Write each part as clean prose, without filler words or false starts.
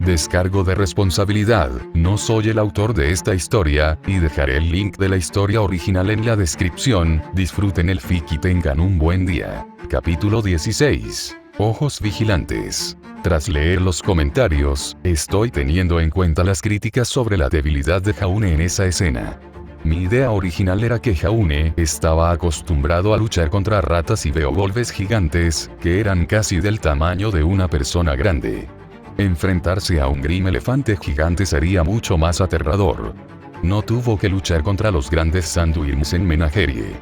Descargo de responsabilidad, no soy el autor de esta historia, y dejaré el link de la historia original en la descripción. Disfruten el fic y tengan un buen día. Capítulo 16. Ojos vigilantes. Tras leer los comentarios, estoy teniendo en cuenta las críticas sobre la debilidad de Jaune en esa escena. Mi idea original era que Jaune estaba acostumbrado a luchar contra ratas y beowulfes gigantes, que eran casi del tamaño de una persona grande. Enfrentarse a un grim elefante gigante sería mucho más aterrador. No tuvo que luchar contra los grandes sandworms en Menagerie.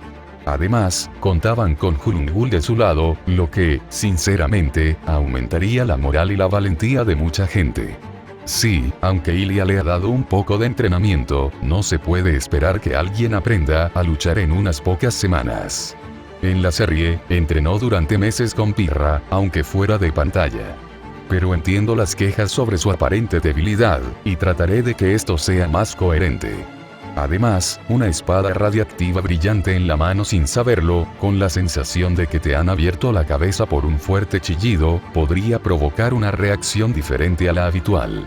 Además, contaban con Hulungul de su lado, lo que, sinceramente, aumentaría la moral y la valentía de mucha gente. Sí, aunque Ilia le ha dado un poco de entrenamiento, no se puede esperar que alguien aprenda a luchar en unas pocas semanas. En la serie, entrenó durante meses con Pirra, aunque fuera de pantalla. Pero entiendo las quejas sobre su aparente debilidad, y trataré de que esto sea más coherente. Además, una espada radiactiva brillante en la mano sin saberlo, con la sensación de que te han abierto la cabeza por un fuerte chillido, podría provocar una reacción diferente a la habitual.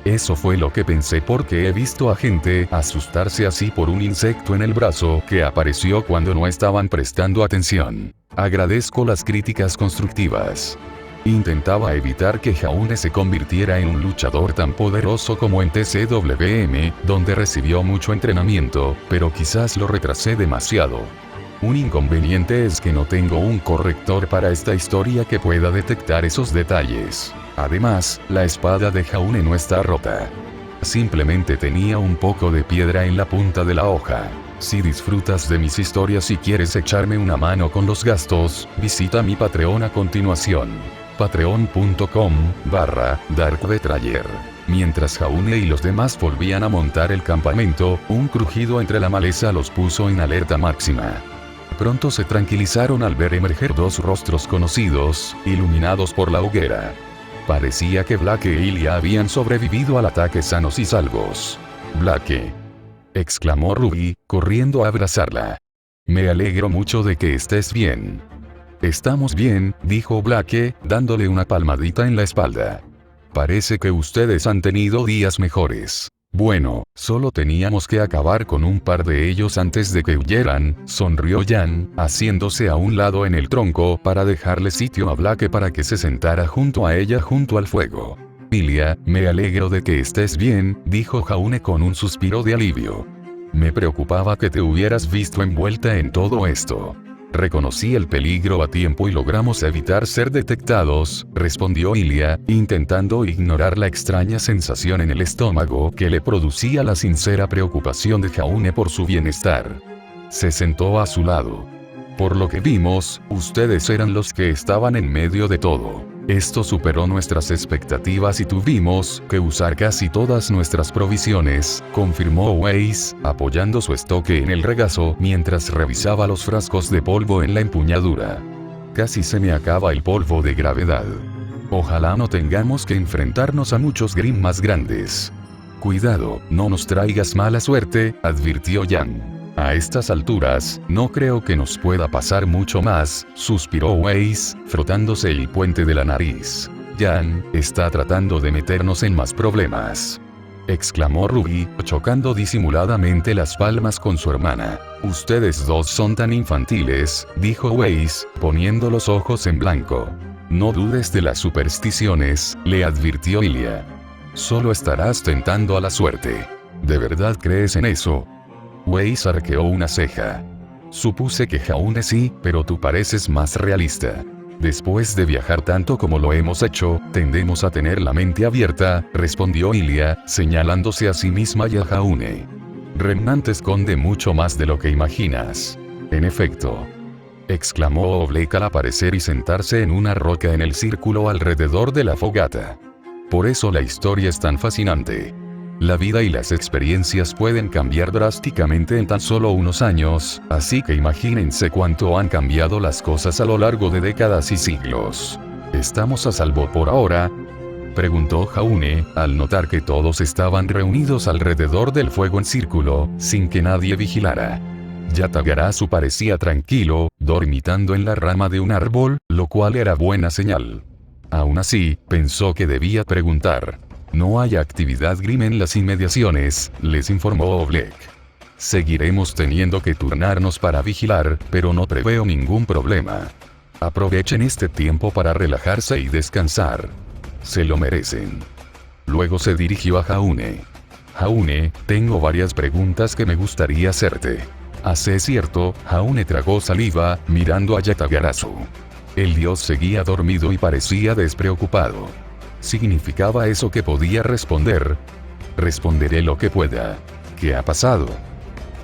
Eso fue lo que pensé porque he visto a gente asustarse así por un insecto en el brazo que apareció cuando no estaban prestando atención. Agradezco las críticas constructivas. Intentaba evitar que Jaune se convirtiera en un luchador tan poderoso como en TCWM, donde recibió mucho entrenamiento, pero quizás lo retrasé demasiado. Un inconveniente es que no tengo un corrector para esta historia que pueda detectar esos detalles. Además, la espada de Jaune no está rota. Simplemente tenía un poco de piedra en la punta de la hoja. Si disfrutas de mis historias y quieres echarme una mano con los gastos, visita mi Patreon a continuación. patreon.com/darkbetrayer. Mientras Jaune y los demás volvían a montar el campamento, un crujido entre la maleza los puso en alerta máxima. Pronto se tranquilizaron al ver emerger dos rostros conocidos, iluminados por la hoguera. Parecía que Blake e Ilia habían sobrevivido al ataque sanos y salvos. «Blake», exclamó Ruby, corriendo a abrazarla. «Me alegro mucho de que estés bien». «Estamos bien», dijo Blake, dándole una palmadita en la espalda. «Parece que ustedes han tenido días mejores». «Bueno, solo teníamos que acabar con un par de ellos antes de que huyeran», sonrió Jan, haciéndose a un lado en el tronco para dejarle sitio a Blake para que se sentara junto a ella junto al fuego. «Ilia, me alegro de que estés bien», dijo Jaune con un suspiro de alivio. «Me preocupaba que te hubieras visto envuelta en todo esto». «Reconocí el peligro a tiempo y logramos evitar ser detectados», respondió Ilia, intentando ignorar la extraña sensación en el estómago que le producía la sincera preocupación de Jaune por su bienestar. Se sentó a su lado. «Por lo que vimos, ustedes eran los que estaban en medio de todo. Esto superó nuestras expectativas y tuvimos que usar casi todas nuestras provisiones», confirmó Weiss, apoyando su estoque en el regazo mientras revisaba los frascos de polvo en la empuñadura. «Casi se me acaba el polvo de gravedad. Ojalá no tengamos que enfrentarnos a muchos Grimm más grandes». «Cuidado, no nos traigas mala suerte», advirtió Jan. «A estas alturas, no creo que nos pueda pasar mucho más», suspiró Weiss, frotándose el puente de la nariz. «Jan está tratando de meternos en más problemas», exclamó Ruby, chocando disimuladamente las palmas con su hermana. «Ustedes dos son tan infantiles», dijo Weiss, poniendo los ojos en blanco. «No dudes de las supersticiones», le advirtió Ilia. «Solo estarás tentando a la suerte». «¿De verdad crees en eso?». Weiss arqueó una ceja. «Supuse que Jaune sí, pero tú pareces más realista. Después de viajar tanto como lo hemos hecho, tendemos a tener la mente abierta», respondió Ilia, señalándose a sí misma y a Jaune. «Remnant esconde mucho más de lo que imaginas». «En efecto», exclamó Oblek al aparecer y sentarse en una roca en el círculo alrededor de la fogata. «Por eso la historia es tan fascinante. La vida y las experiencias pueden cambiar drásticamente en tan solo unos años, así que imagínense cuánto han cambiado las cosas a lo largo de décadas y siglos». «¿Estamos a salvo por ahora?», preguntó Jaune, al notar que todos estaban reunidos alrededor del fuego en círculo, sin que nadie vigilara. Yatagarasu parecía tranquilo, dormitando en la rama de un árbol, lo cual era buena señal. Aún así, pensó que debía preguntar. No hay actividad Grimm en las inmediaciones, les informó Oblek. Seguiremos teniendo que turnarnos para vigilar, pero no preveo ningún problema. Aprovechen este tiempo para relajarse y descansar. Se lo merecen. Luego se dirigió a Jaune. Jaune, tengo varias preguntas que me gustaría hacerte. ¿Hace cierto? Jaune tragó saliva, mirando a Yatagarasu. El dios seguía dormido y parecía despreocupado. ¿Significaba eso que podía responder? Responderé lo que pueda. ¿Qué ha pasado?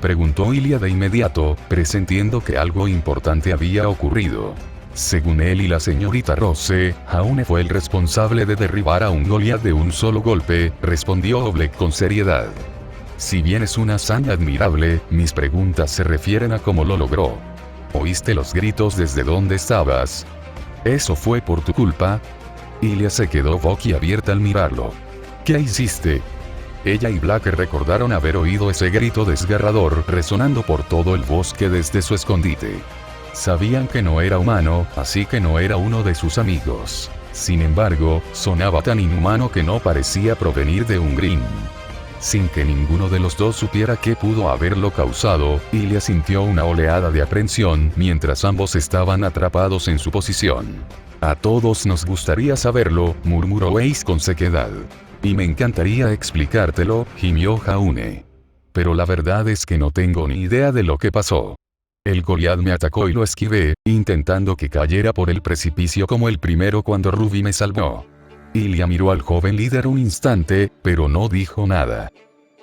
Preguntó Ilia de inmediato, presintiendo que algo importante había ocurrido. Según él y la señorita Rose, Jaune fue el responsable de derribar a un Goliat de un solo golpe, respondió Oblek con seriedad. Si bien es una hazaña admirable, mis preguntas se refieren a cómo lo logró. ¿Oíste los gritos desde donde estabas? ¿Eso fue por tu culpa? Ilia se quedó boquiabierta al mirarlo. ¿Qué hiciste? Ella y Black recordaron haber oído ese grito desgarrador resonando por todo el bosque desde su escondite. Sabían que no era humano, así que no era uno de sus amigos. Sin embargo, sonaba tan inhumano que no parecía provenir de un Grimm. Sin que ninguno de los dos supiera qué pudo haberlo causado, Ilia sintió una oleada de aprensión mientras ambos estaban atrapados en su posición. A todos nos gustaría saberlo, murmuró Ace con sequedad. Y me encantaría explicártelo, gimió Jaune. Pero la verdad es que no tengo ni idea de lo que pasó. El Goliat me atacó y lo esquivé, intentando que cayera por el precipicio como el primero cuando Ruby me salvó. Ilia miró al joven líder un instante, pero no dijo nada.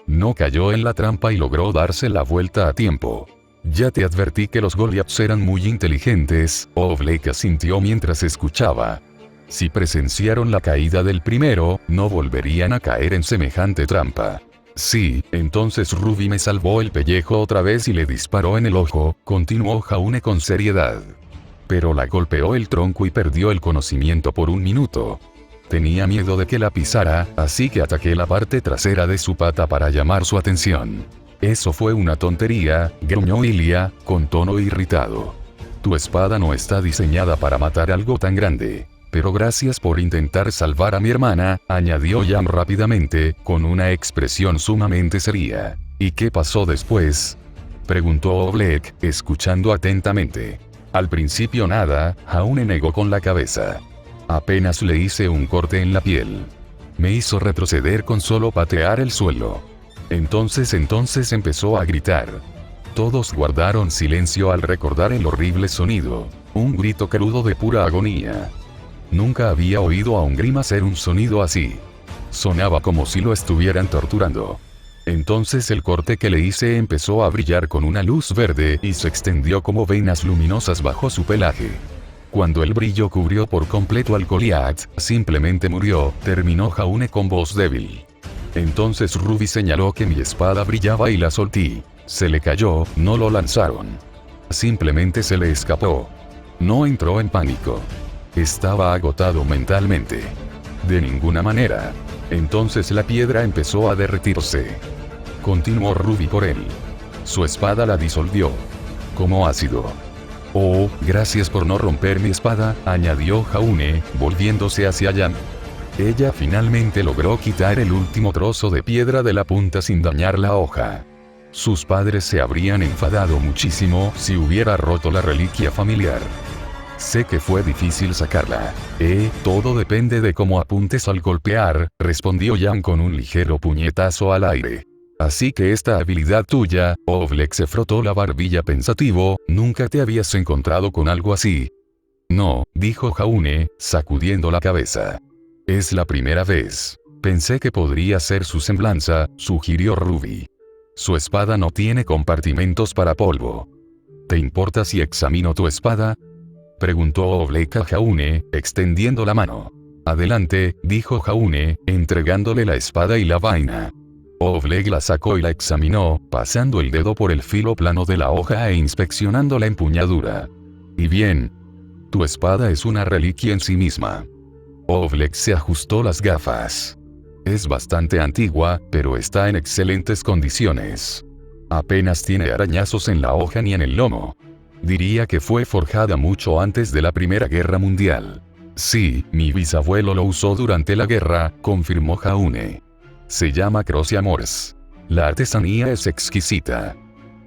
No cayó en la trampa y logró darse la vuelta a tiempo. Ya te advertí que los Goliaths eran muy inteligentes, Oblek asintió mientras escuchaba. Si presenciaron la caída del primero, no volverían a caer en semejante trampa. Sí, entonces Ruby me salvó el pellejo otra vez y le disparó en el ojo, continuó Jaune con seriedad. Pero la golpeó el tronco y perdió el conocimiento por un minuto. Tenía miedo de que la pisara, así que ataqué la parte trasera de su pata para llamar su atención. Eso fue una tontería, gruñó Ilia, con tono irritado. Tu espada no está diseñada para matar algo tan grande. Pero gracias por intentar salvar a mi hermana, añadió Yam rápidamente, con una expresión sumamente seria. ¿Y qué pasó después? Preguntó Oblek, escuchando atentamente. Al principio nada, Jaune negó con la cabeza. Apenas le hice un corte en la piel. Me hizo retroceder con solo patear el suelo. Entonces empezó a gritar. Todos guardaron silencio al recordar el horrible sonido. Un grito crudo de pura agonía. Nunca había oído a un Grimm hacer un sonido así. Sonaba como si lo estuvieran torturando. Entonces el corte que le hice empezó a brillar con una luz verde y se extendió como venas luminosas bajo su pelaje. Cuando el brillo cubrió por completo al Goliat, simplemente murió, terminó Jaune con voz débil. Entonces Ruby señaló que mi espada brillaba y la solté. Se le cayó, no lo lanzaron. Simplemente se le escapó. No entró en pánico. Estaba agotado mentalmente. De ninguna manera. Entonces la piedra empezó a derretirse. Continuó Ruby por él. Su espada la disolvió. Como ácido. Oh, gracias por no romper mi espada, añadió Jaune, volviéndose hacia Yam. Ella finalmente logró quitar el último trozo de piedra de la punta sin dañar la hoja. Sus padres se habrían enfadado muchísimo si hubiera roto la reliquia familiar. Sé que fue difícil sacarla. Todo depende de cómo apuntes al golpear, respondió Yam con un ligero puñetazo al aire. Así que esta habilidad tuya, Oblek se frotó la barbilla pensativo, ¿nunca te habías encontrado con algo así? No, dijo Jaune, sacudiendo la cabeza. Es la primera vez. Pensé que podría ser su semblanza, sugirió Ruby. Su espada no tiene compartimentos para polvo. ¿Te importa si examino tu espada? Preguntó Oblek a Jaune, extendiendo la mano. Adelante, dijo Jaune, entregándole la espada y la vaina. Oblek la sacó y la examinó, pasando el dedo por el filo plano de la hoja e inspeccionando la empuñadura. Y bien. Tu espada es una reliquia en sí misma. Oblek se ajustó las gafas. Es bastante antigua, pero está en excelentes condiciones. Apenas tiene arañazos en la hoja ni en el lomo. Diría que fue forjada mucho antes de la Primera Guerra Mundial. Sí, mi bisabuelo lo usó durante la guerra, confirmó Jaune. Se llama Croce Amores. La artesanía es exquisita,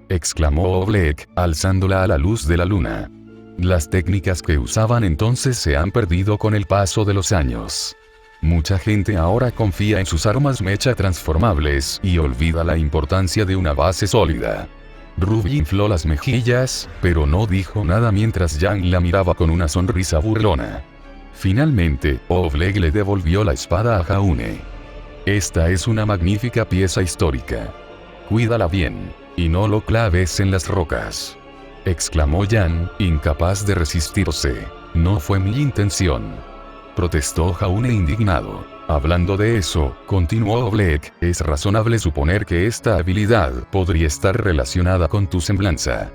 exclamó Oleg, alzándola a la luz de la luna. Las técnicas que usaban entonces se han perdido con el paso de los años. Mucha gente ahora confía en sus armas mecha transformables y olvida la importancia de una base sólida. Ruby infló las mejillas, pero no dijo nada mientras Yang la miraba con una sonrisa burlona. Finalmente, Oleg le devolvió la espada a Jaune. Esta es una magnífica pieza histórica. Cuídala bien, y no lo claves en las rocas, exclamó Yang, incapaz de resistirse. No fue mi intención, protestó Jaune indignado. Hablando de eso, continuó Oleg, es razonable suponer que esta habilidad podría estar relacionada con tu semblanza.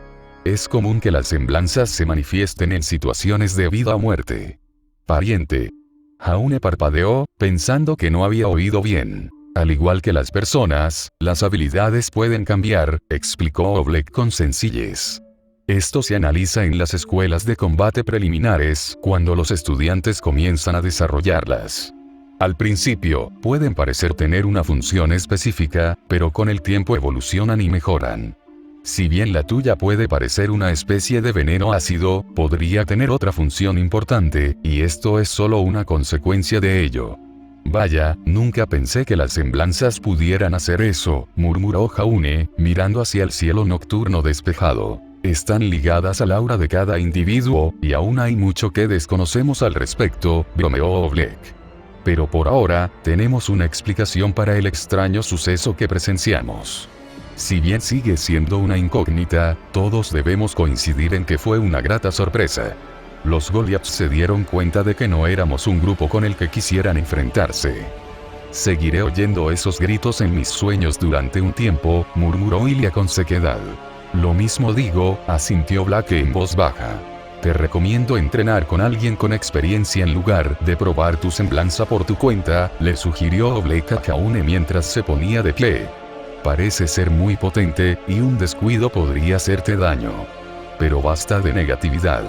Es común que las semblanzas se manifiesten en situaciones de vida o muerte. Pariente. Jaune parpadeó, pensando que no había oído bien. Al igual que las personas, las habilidades pueden cambiar, explicó Oleg con sencillez. Esto se analiza en las escuelas de combate preliminares, cuando los estudiantes comienzan a desarrollarlas. Al principio, pueden parecer tener una función específica, pero con el tiempo evolucionan y mejoran. Si bien la tuya puede parecer una especie de veneno ácido, podría tener otra función importante, y esto es solo una consecuencia de ello. Vaya, nunca pensé que las semblanzas pudieran hacer eso, murmuró Jaune, mirando hacia el cielo nocturno despejado. Están ligadas al aura de cada individuo, y aún hay mucho que desconocemos al respecto, bromeó Oleg. Pero por ahora, tenemos una explicación para el extraño suceso que presenciamos. Si bien sigue siendo una incógnita, todos debemos coincidir en que fue una grata sorpresa. Los Goliaths se dieron cuenta de que no éramos un grupo con el que quisieran enfrentarse. Seguiré oyendo esos gritos en mis sueños durante un tiempo, murmuró Ilya con sequedad. Lo mismo digo, asintió Black en voz baja. Te recomiendo entrenar con alguien con experiencia en lugar de probar tu semblanza por tu cuenta, le sugirió Oleg a Jaune mientras se ponía de pie. Parece ser muy potente, y un descuido podría hacerte daño. Pero basta de negatividad.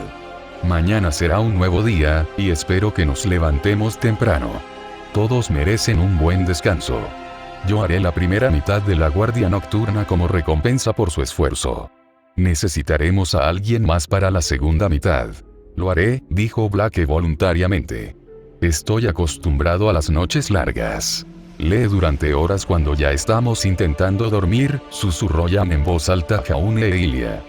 Mañana será un nuevo día, y espero que nos levantemos temprano. Todos merecen un buen descanso. Yo haré la primera mitad de la guardia nocturna como recompensa por su esfuerzo. Necesitaremos a alguien más para la segunda mitad. Lo haré, dijo Black voluntariamente. Estoy acostumbrado a las noches largas. Lee durante horas cuando ya estamos intentando dormir, susurró Jan en voz alta a Jaune e Ilya.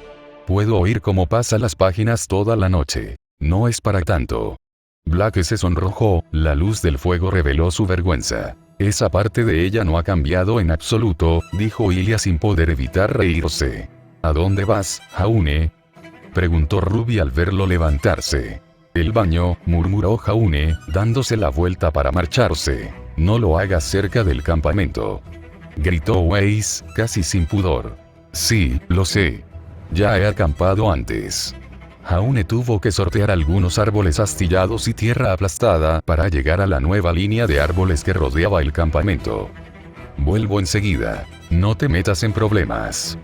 Puedo oír cómo pasa las páginas toda la noche. No es para tanto. Black se sonrojó, la luz del fuego reveló su vergüenza. Esa parte de ella no ha cambiado en absoluto, dijo Ilya sin poder evitar reírse. ¿A dónde vas, Jaune?, preguntó Ruby al verlo levantarse. El baño, murmuró Jaune, dándose la vuelta para marcharse. No lo hagas cerca del campamento, gritó Weiss, casi sin pudor. Sí, lo sé. Ya he acampado antes. Jaune tuvo que sortear algunos árboles astillados y tierra aplastada para llegar a la nueva línea de árboles que rodeaba el campamento. Vuelvo enseguida. No te metas en problemas,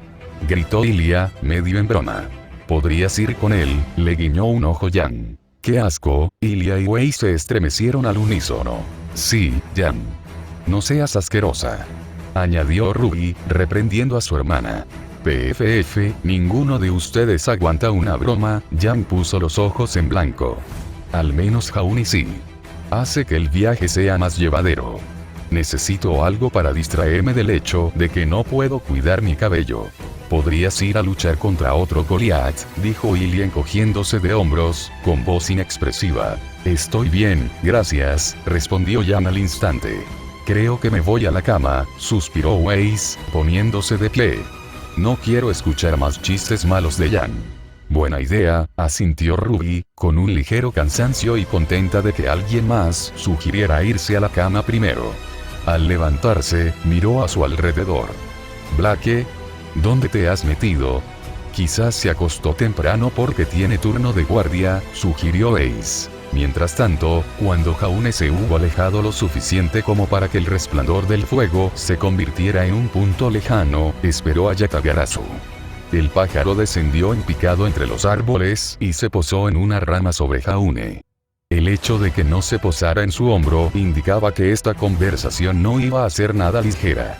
gritó Ilya, medio en broma. ¿Podrías ir con él?, le guiñó un ojo Jan. ¡Qué asco! Ilya y Weiss se estremecieron al unísono. Sí, Jan. No seas asquerosa, añadió Ruby, reprendiendo a su hermana. PFF, ninguno de ustedes aguanta una broma. Jan puso los ojos en blanco. Al menos Jaune sí. Hace que el viaje sea más llevadero. Necesito algo para distraerme del hecho de que no puedo cuidar mi cabello. Podrías ir a luchar contra otro Goliath, dijo Ilya encogiéndose de hombros, con voz inexpresiva. Estoy bien, gracias, respondió Jan al instante. Creo que me voy a la cama, suspiró Weiss, poniéndose de pie. No quiero escuchar más chistes malos de Jan. Buena idea, asintió Ruby, con un ligero cansancio y contenta de que alguien más sugiriera irse a la cama primero. Al levantarse, miró a su alrededor. Blake, ¿dónde te has metido? Quizás se acostó temprano porque tiene turno de guardia, sugirió Ace. Mientras tanto, cuando Jaune se hubo alejado lo suficiente como para que el resplandor del fuego se convirtiera en un punto lejano, esperó a Yatagarasu. El pájaro descendió en picado entre los árboles y se posó en una rama sobre Jaune. El hecho de que no se posara en su hombro indicaba que esta conversación no iba a ser nada ligera.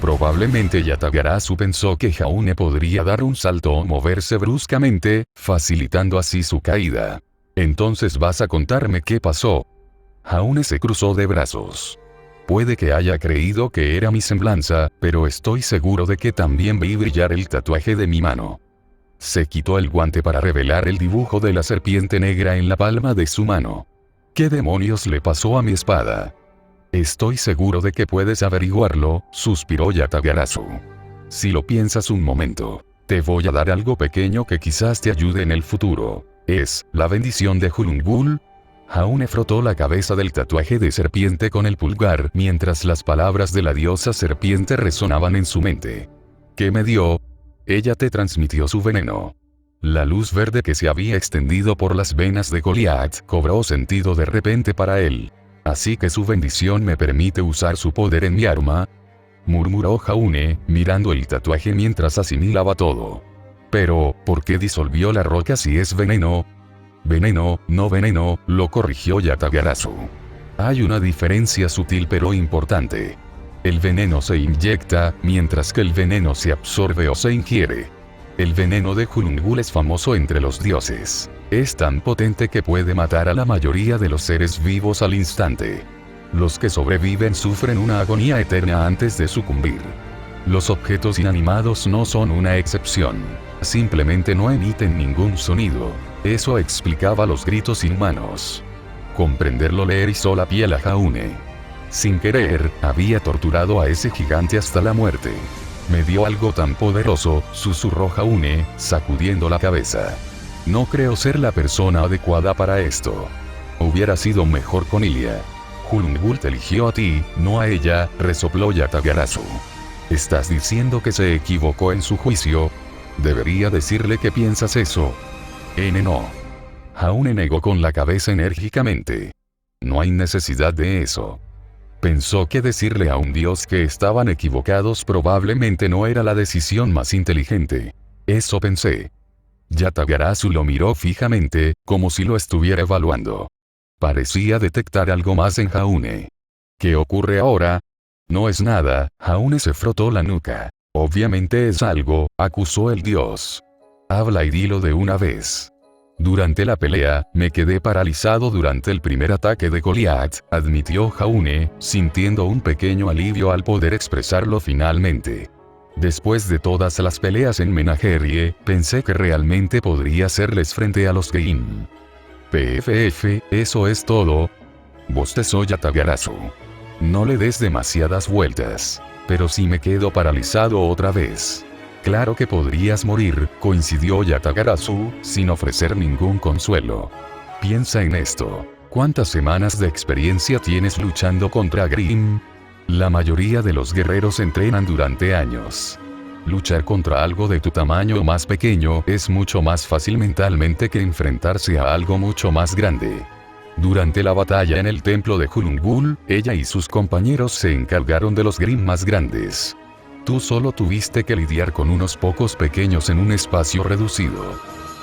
Probablemente Yatagarasu pensó que Jaune podría dar un salto o moverse bruscamente, facilitando así su caída. Entonces vas a contarme qué pasó. Jaune se cruzó de brazos. Puede que haya creído que era mi semblanza, pero estoy seguro de que también vi brillar el tatuaje de mi mano. Se quitó el guante para revelar el dibujo de la serpiente negra en la palma de su mano. ¿Qué demonios le pasó a mi espada? Estoy seguro de que puedes averiguarlo, suspiró Yatagarasu. Si lo piensas un momento, te voy a dar algo pequeño que quizás te ayude en el futuro. Es la bendición de Hulungul. Jaune frotó la cabeza del tatuaje de serpiente con el pulgar mientras las palabras de la diosa serpiente resonaban en su mente. ¿Qué me dio? Ella te transmitió su veneno. La luz verde que se había extendido por las venas de Goliath cobró sentido de repente para él. Así que su bendición me permite usar su poder en mi arma, murmuró Jaune, mirando el tatuaje mientras asimilaba todo. Pero, ¿por qué disolvió la roca si es veneno? Veneno, no veneno, lo corrigió Yatagarasu. Hay una diferencia sutil pero importante. El veneno se inyecta, mientras que el veneno se absorbe o se ingiere. El veneno de Hulungul es famoso entre los dioses. Es tan potente que puede matar a la mayoría de los seres vivos al instante. Los que sobreviven sufren una agonía eterna antes de sucumbir. Los objetos inanimados no son una excepción. Simplemente no emiten ningún sonido. Eso explicaba los gritos inhumanos. Comprenderlo le erizó la piel a Jaune. Sin querer, había torturado a ese gigante hasta la muerte. Me dio algo tan poderoso, susurró Jaune, sacudiendo la cabeza. No creo ser la persona adecuada para esto. Hubiera sido mejor con Ilia. Hulungul te eligió a ti, no a ella, resopló Yatagarasu. ¿Estás diciendo que se equivocó en su juicio? Debería decirle que piensas eso. No. Jaune negó con la cabeza enérgicamente. No hay necesidad de eso. Pensó que decirle a un dios que estaban equivocados probablemente no era la decisión más inteligente. Eso pensé. Yatagarasu lo miró fijamente, como si lo estuviera evaluando. Parecía detectar algo más en Jaune. ¿Qué ocurre ahora? No es nada, Jaune se frotó la nuca. Obviamente es algo, acusó el dios. Habla y dilo de una vez. Durante la pelea, me quedé paralizado durante el primer ataque de Goliath, admitió Jaune, sintiendo un pequeño alivio al poder expresarlo finalmente. Después de todas las peleas en Menagerie, pensé que realmente podría hacerles frente a los Gein. PFF, eso es todo. Bostezó Yatagarasu. No le des demasiadas vueltas. Pero si me quedo paralizado otra vez. Claro que podrías morir, coincidió Yatagarasu, sin ofrecer ningún consuelo. Piensa en esto. ¿Cuántas semanas de experiencia tienes luchando contra Grimm? La mayoría de los guerreros entrenan durante años. Luchar contra algo de tu tamaño o más pequeño es mucho más fácil mentalmente que enfrentarse a algo mucho más grande. Durante la batalla en el templo de Hulungul, ella y sus compañeros se encargaron de los Grimm más grandes. Tú solo tuviste que lidiar con unos pocos pequeños en un espacio reducido.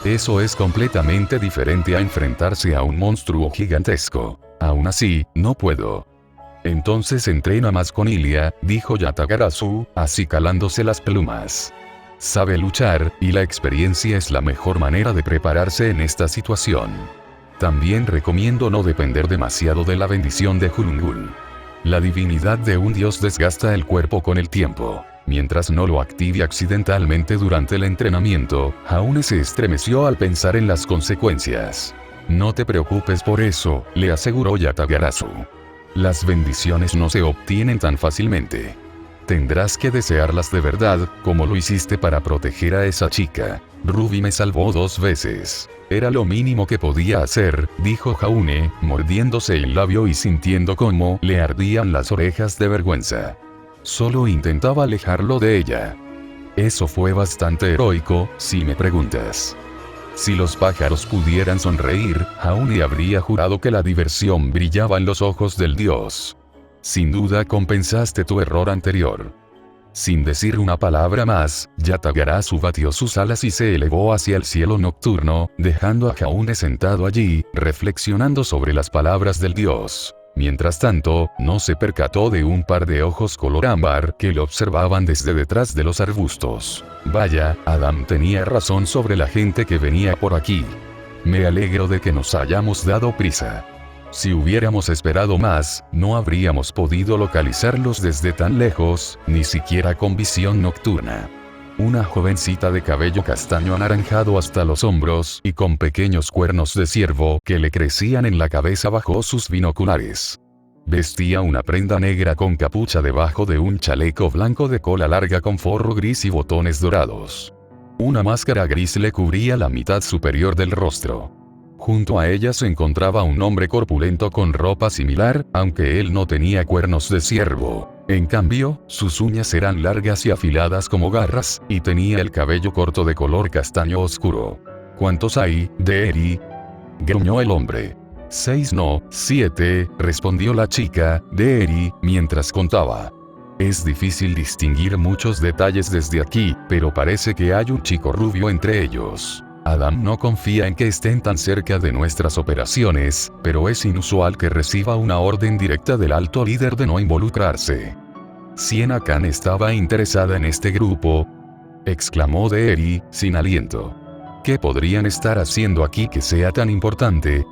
Eso es completamente diferente a enfrentarse a un monstruo gigantesco. Aún así, no puedo. Entonces entrena más con Ilia, dijo Yatagarasu, acicalándose las plumas. Sabe luchar, y la experiencia es la mejor manera de prepararse en esta situación. También recomiendo no depender demasiado de la bendición de Hulungul. La divinidad de un dios desgasta el cuerpo con el tiempo. Mientras no lo active accidentalmente durante el entrenamiento, Jaune se estremeció al pensar en las consecuencias. No te preocupes por eso, le aseguró Yatagarasu. Las bendiciones no se obtienen tan fácilmente. Tendrás que desearlas de verdad, como lo hiciste para proteger a esa chica. Ruby me salvó 2 veces. Era lo mínimo que podía hacer, dijo Jaune, mordiéndose el labio y sintiendo cómo le ardían las orejas de vergüenza. Solo intentaba alejarlo de ella. Eso fue bastante heroico, si me preguntas. Si los pájaros pudieran sonreír, Jaune habría jurado que la diversión brillaba en los ojos del dios. Sin duda compensaste tu error anterior. Sin decir una palabra más, Yatagarasu batió sus alas y se elevó hacia el cielo nocturno, dejando a Jaune sentado allí, reflexionando sobre las palabras del dios. Mientras tanto, no se percató de un par de ojos color ámbar que lo observaban desde detrás de los arbustos. Vaya, Adam tenía razón sobre la gente que venía por aquí. Me alegro de que nos hayamos dado prisa. Si hubiéramos esperado más, no habríamos podido localizarlos desde tan lejos, ni siquiera con visión nocturna. Una jovencita de cabello castaño anaranjado hasta los hombros y con pequeños cuernos de ciervo que le crecían en la cabeza bajó sus binoculares. Vestía una prenda negra con capucha debajo de un chaleco blanco de cola larga con forro gris y botones dorados. Una máscara gris le cubría la mitad superior del rostro. Junto a ella se encontraba un hombre corpulento con ropa similar, aunque él no tenía cuernos de ciervo. En cambio, sus uñas eran largas y afiladas como garras, y tenía el cabello corto de color castaño oscuro. ¿Cuántos hay, Deeri?, gruñó el hombre. 6 no, 7, respondió la chica, Deeri, mientras contaba. Es difícil distinguir muchos detalles desde aquí, pero parece que hay un chico rubio entre ellos. Adam no confía en que estén tan cerca de nuestras operaciones, pero es inusual que reciba una orden directa del alto líder de no involucrarse. Siena Khan estaba interesada en este grupo, exclamó Deeri, sin aliento. ¿Qué podrían estar haciendo aquí que sea tan importante?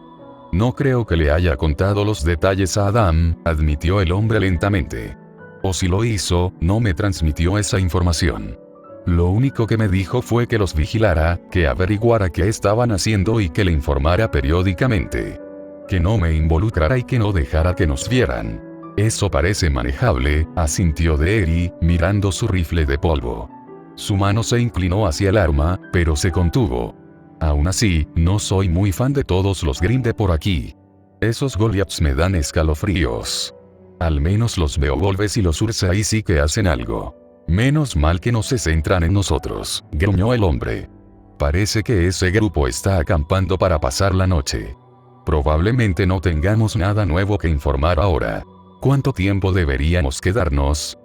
No creo que le haya contado los detalles a Adam, admitió el hombre lentamente. O si lo hizo, no me transmitió esa información. Lo único que me dijo fue que los vigilara, que averiguara qué estaban haciendo y que le informara periódicamente. Que no me involucrara y que no dejara que nos vieran. Eso parece manejable, asintió Deeri, mirando su rifle de polvo. Su mano se inclinó hacia el arma, pero se contuvo. Aún así, no soy muy fan de todos los Grimm de por aquí. Esos Goliaths me dan escalofríos. Al menos los Beowulfes y los Ursai sí que hacen algo. Menos mal que no se centran en nosotros, gruñó el hombre. Parece que ese grupo está acampando para pasar la noche. Probablemente no tengamos nada nuevo que informar ahora. ¿Cuánto tiempo deberíamos quedarnos?,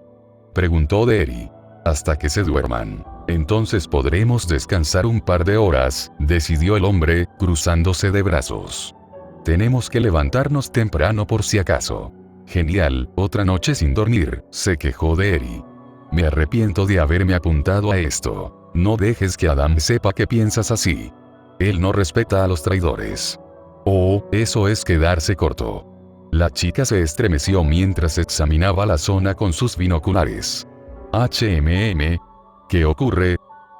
preguntó Deeri. Hasta que se duerman. Entonces podremos descansar un par de horas, decidió el hombre, cruzándose de brazos. Tenemos que levantarnos temprano por si acaso. Genial, otra noche sin dormir, se quejó Deeri. Me arrepiento de haberme apuntado a esto. No dejes que Adam sepa que piensas así. Él no respeta a los traidores. Oh, eso es quedarse corto. La chica se estremeció mientras examinaba la zona con sus binoculares. ¿Qué ocurre?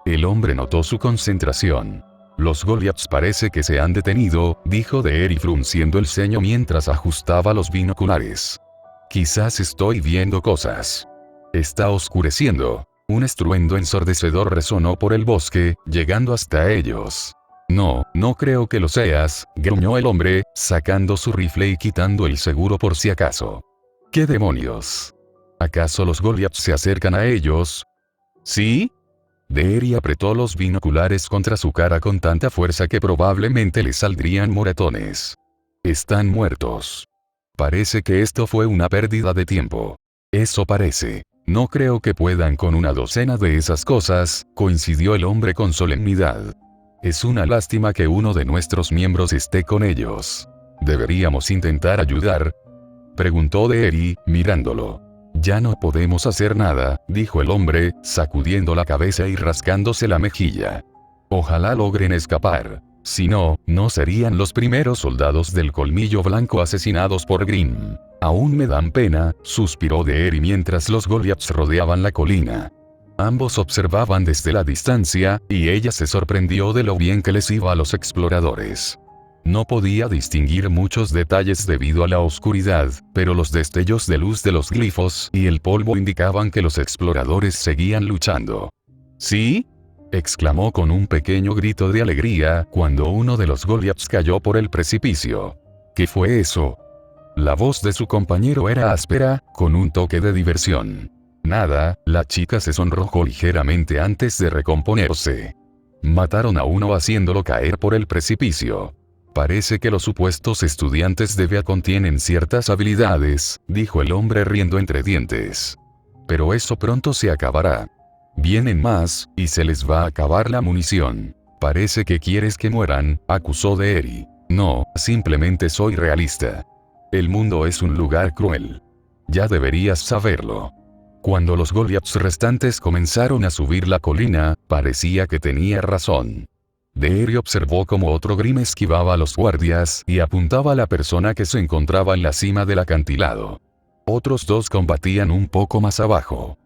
El hombre notó su concentración. Los Goliaths parece que se han detenido, dijo Deeri frunciendo el ceño mientras ajustaba los binoculares. Quizás estoy viendo cosas. Está oscureciendo. Un estruendo ensordecedor resonó por el bosque, llegando hasta ellos. No, no creo que lo seas, gruñó el hombre, sacando su rifle y quitando el seguro por si acaso. ¿Qué demonios? ¿Acaso los Goliaths se acercan a ellos? ¿Sí? Deeri apretó los binoculares contra su cara con tanta fuerza que probablemente le saldrían moratones. Están muertos. Parece que esto fue una pérdida de tiempo. Eso parece. No creo que puedan con una docena de esas cosas, coincidió el hombre con solemnidad. Es una lástima que uno de nuestros miembros esté con ellos. ¿Deberíamos intentar ayudar?, preguntó Deeri, mirándolo. Ya no podemos hacer nada, dijo el hombre, sacudiendo la cabeza y rascándose la mejilla. Ojalá logren escapar. Si no, no serían los primeros soldados del Colmillo Blanco asesinados por Grimm. Aún me dan pena, suspiró Deeri mientras los Goliaths rodeaban la colina. Ambos observaban desde la distancia, y ella se sorprendió de lo bien que les iba a los exploradores. No podía distinguir muchos detalles debido a la oscuridad, pero los destellos de luz de los glifos y el polvo indicaban que los exploradores seguían luchando. ¿Sí?, exclamó con un pequeño grito de alegría cuando uno de los Goliaths cayó por el precipicio. ¿Qué fue eso? La voz de su compañero era áspera, con un toque de diversión. Nada, la chica se sonrojó ligeramente antes de recomponerse. Mataron a uno haciéndolo caer por el precipicio. Parece que los supuestos estudiantes de Beacon tienen ciertas habilidades, dijo el hombre riendo entre dientes. Pero eso pronto se acabará. Vienen más, y se les va a acabar la munición. Parece que quieres que mueran, acusó Deeri. No, simplemente soy realista. El mundo es un lugar cruel. Ya deberías saberlo. Cuando los Goliaths restantes comenzaron a subir la colina, parecía que tenía razón. Deeri observó cómo otro Grimm esquivaba a los guardias y apuntaba a la persona que se encontraba en la cima del acantilado. Otros dos combatían un poco más abajo.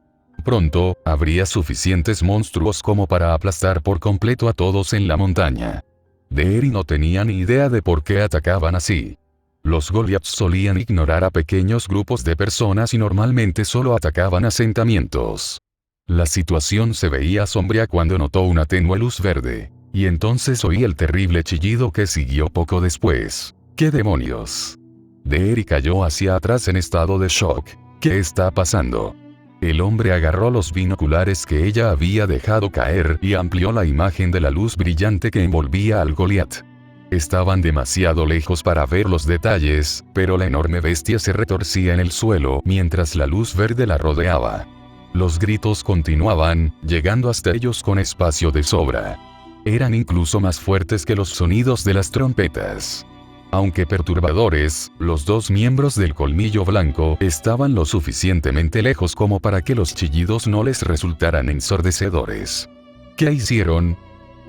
Pronto, habría suficientes monstruos como para aplastar por completo a todos en la montaña. Deeri no tenía ni idea de por qué atacaban así. Los Goliaths solían ignorar a pequeños grupos de personas y normalmente solo atacaban asentamientos. La situación se veía sombría cuando notó una tenue luz verde, y entonces oí el terrible chillido que siguió poco después. ¡Qué demonios! Deeri cayó hacia atrás en estado de shock. ¿Qué está pasando? El hombre agarró los binoculares que ella había dejado caer y amplió la imagen de la luz brillante que envolvía al Goliath. Estaban demasiado lejos para ver los detalles, pero la enorme bestia se retorcía en el suelo mientras la luz verde la rodeaba. Los gritos continuaban, llegando hasta ellos con espacio de sobra. Eran incluso más fuertes que los sonidos de las trompetas. Aunque perturbadores, los dos miembros del Colmillo Blanco estaban lo suficientemente lejos como para que los chillidos no les resultaran ensordecedores. ¿Qué hicieron?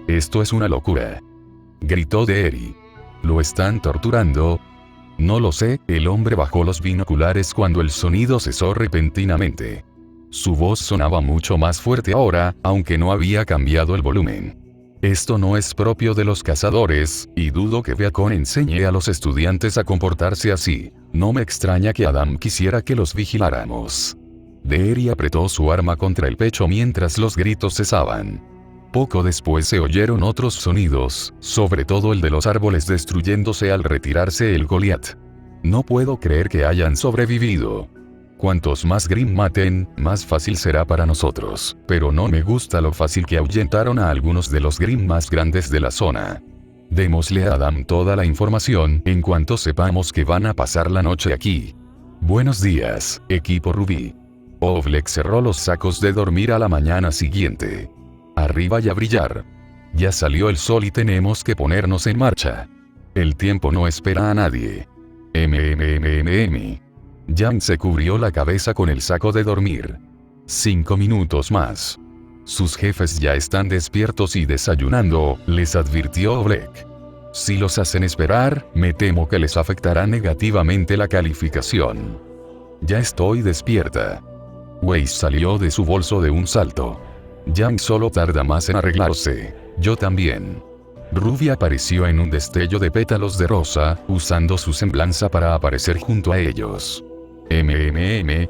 Esto es una locura, gritó Deeri. ¿Lo están torturando? No lo sé, el hombre bajó los binoculares cuando el sonido cesó repentinamente. Su voz sonaba mucho más fuerte ahora, aunque no había cambiado el volumen. Esto no es propio de los cazadores, y dudo que Beacon enseñe a los estudiantes a comportarse así. No me extraña que Adam quisiera que los vigiláramos. Deeri apretó su arma contra el pecho mientras los gritos cesaban. Poco después se oyeron otros sonidos, sobre todo el de los árboles destruyéndose al retirarse el Goliath. No puedo creer que hayan sobrevivido. Cuantos más Grimm maten, más fácil será para nosotros, pero no me gusta lo fácil que ahuyentaron a algunos de los Grimm más grandes de la zona. Démosle a Adam toda la información en cuanto sepamos que van a pasar la noche aquí. Buenos días, equipo Rubí. Oleg cerró los sacos de dormir a la mañana siguiente. Arriba y a brillar. Ya salió el sol y tenemos que ponernos en marcha. El tiempo no espera a nadie. Jan se cubrió la cabeza con el saco de dormir. 5 minutos más. Sus jefes ya están despiertos y desayunando, les advirtió Oleg. Si los hacen esperar, me temo que les afectará negativamente la calificación. Ya estoy despierta. Weiss salió de su bolso de un salto. Jan solo tarda más en arreglarse. Yo también. Ruby apareció en un destello de pétalos de rosa, usando su semblanza para aparecer junto a ellos.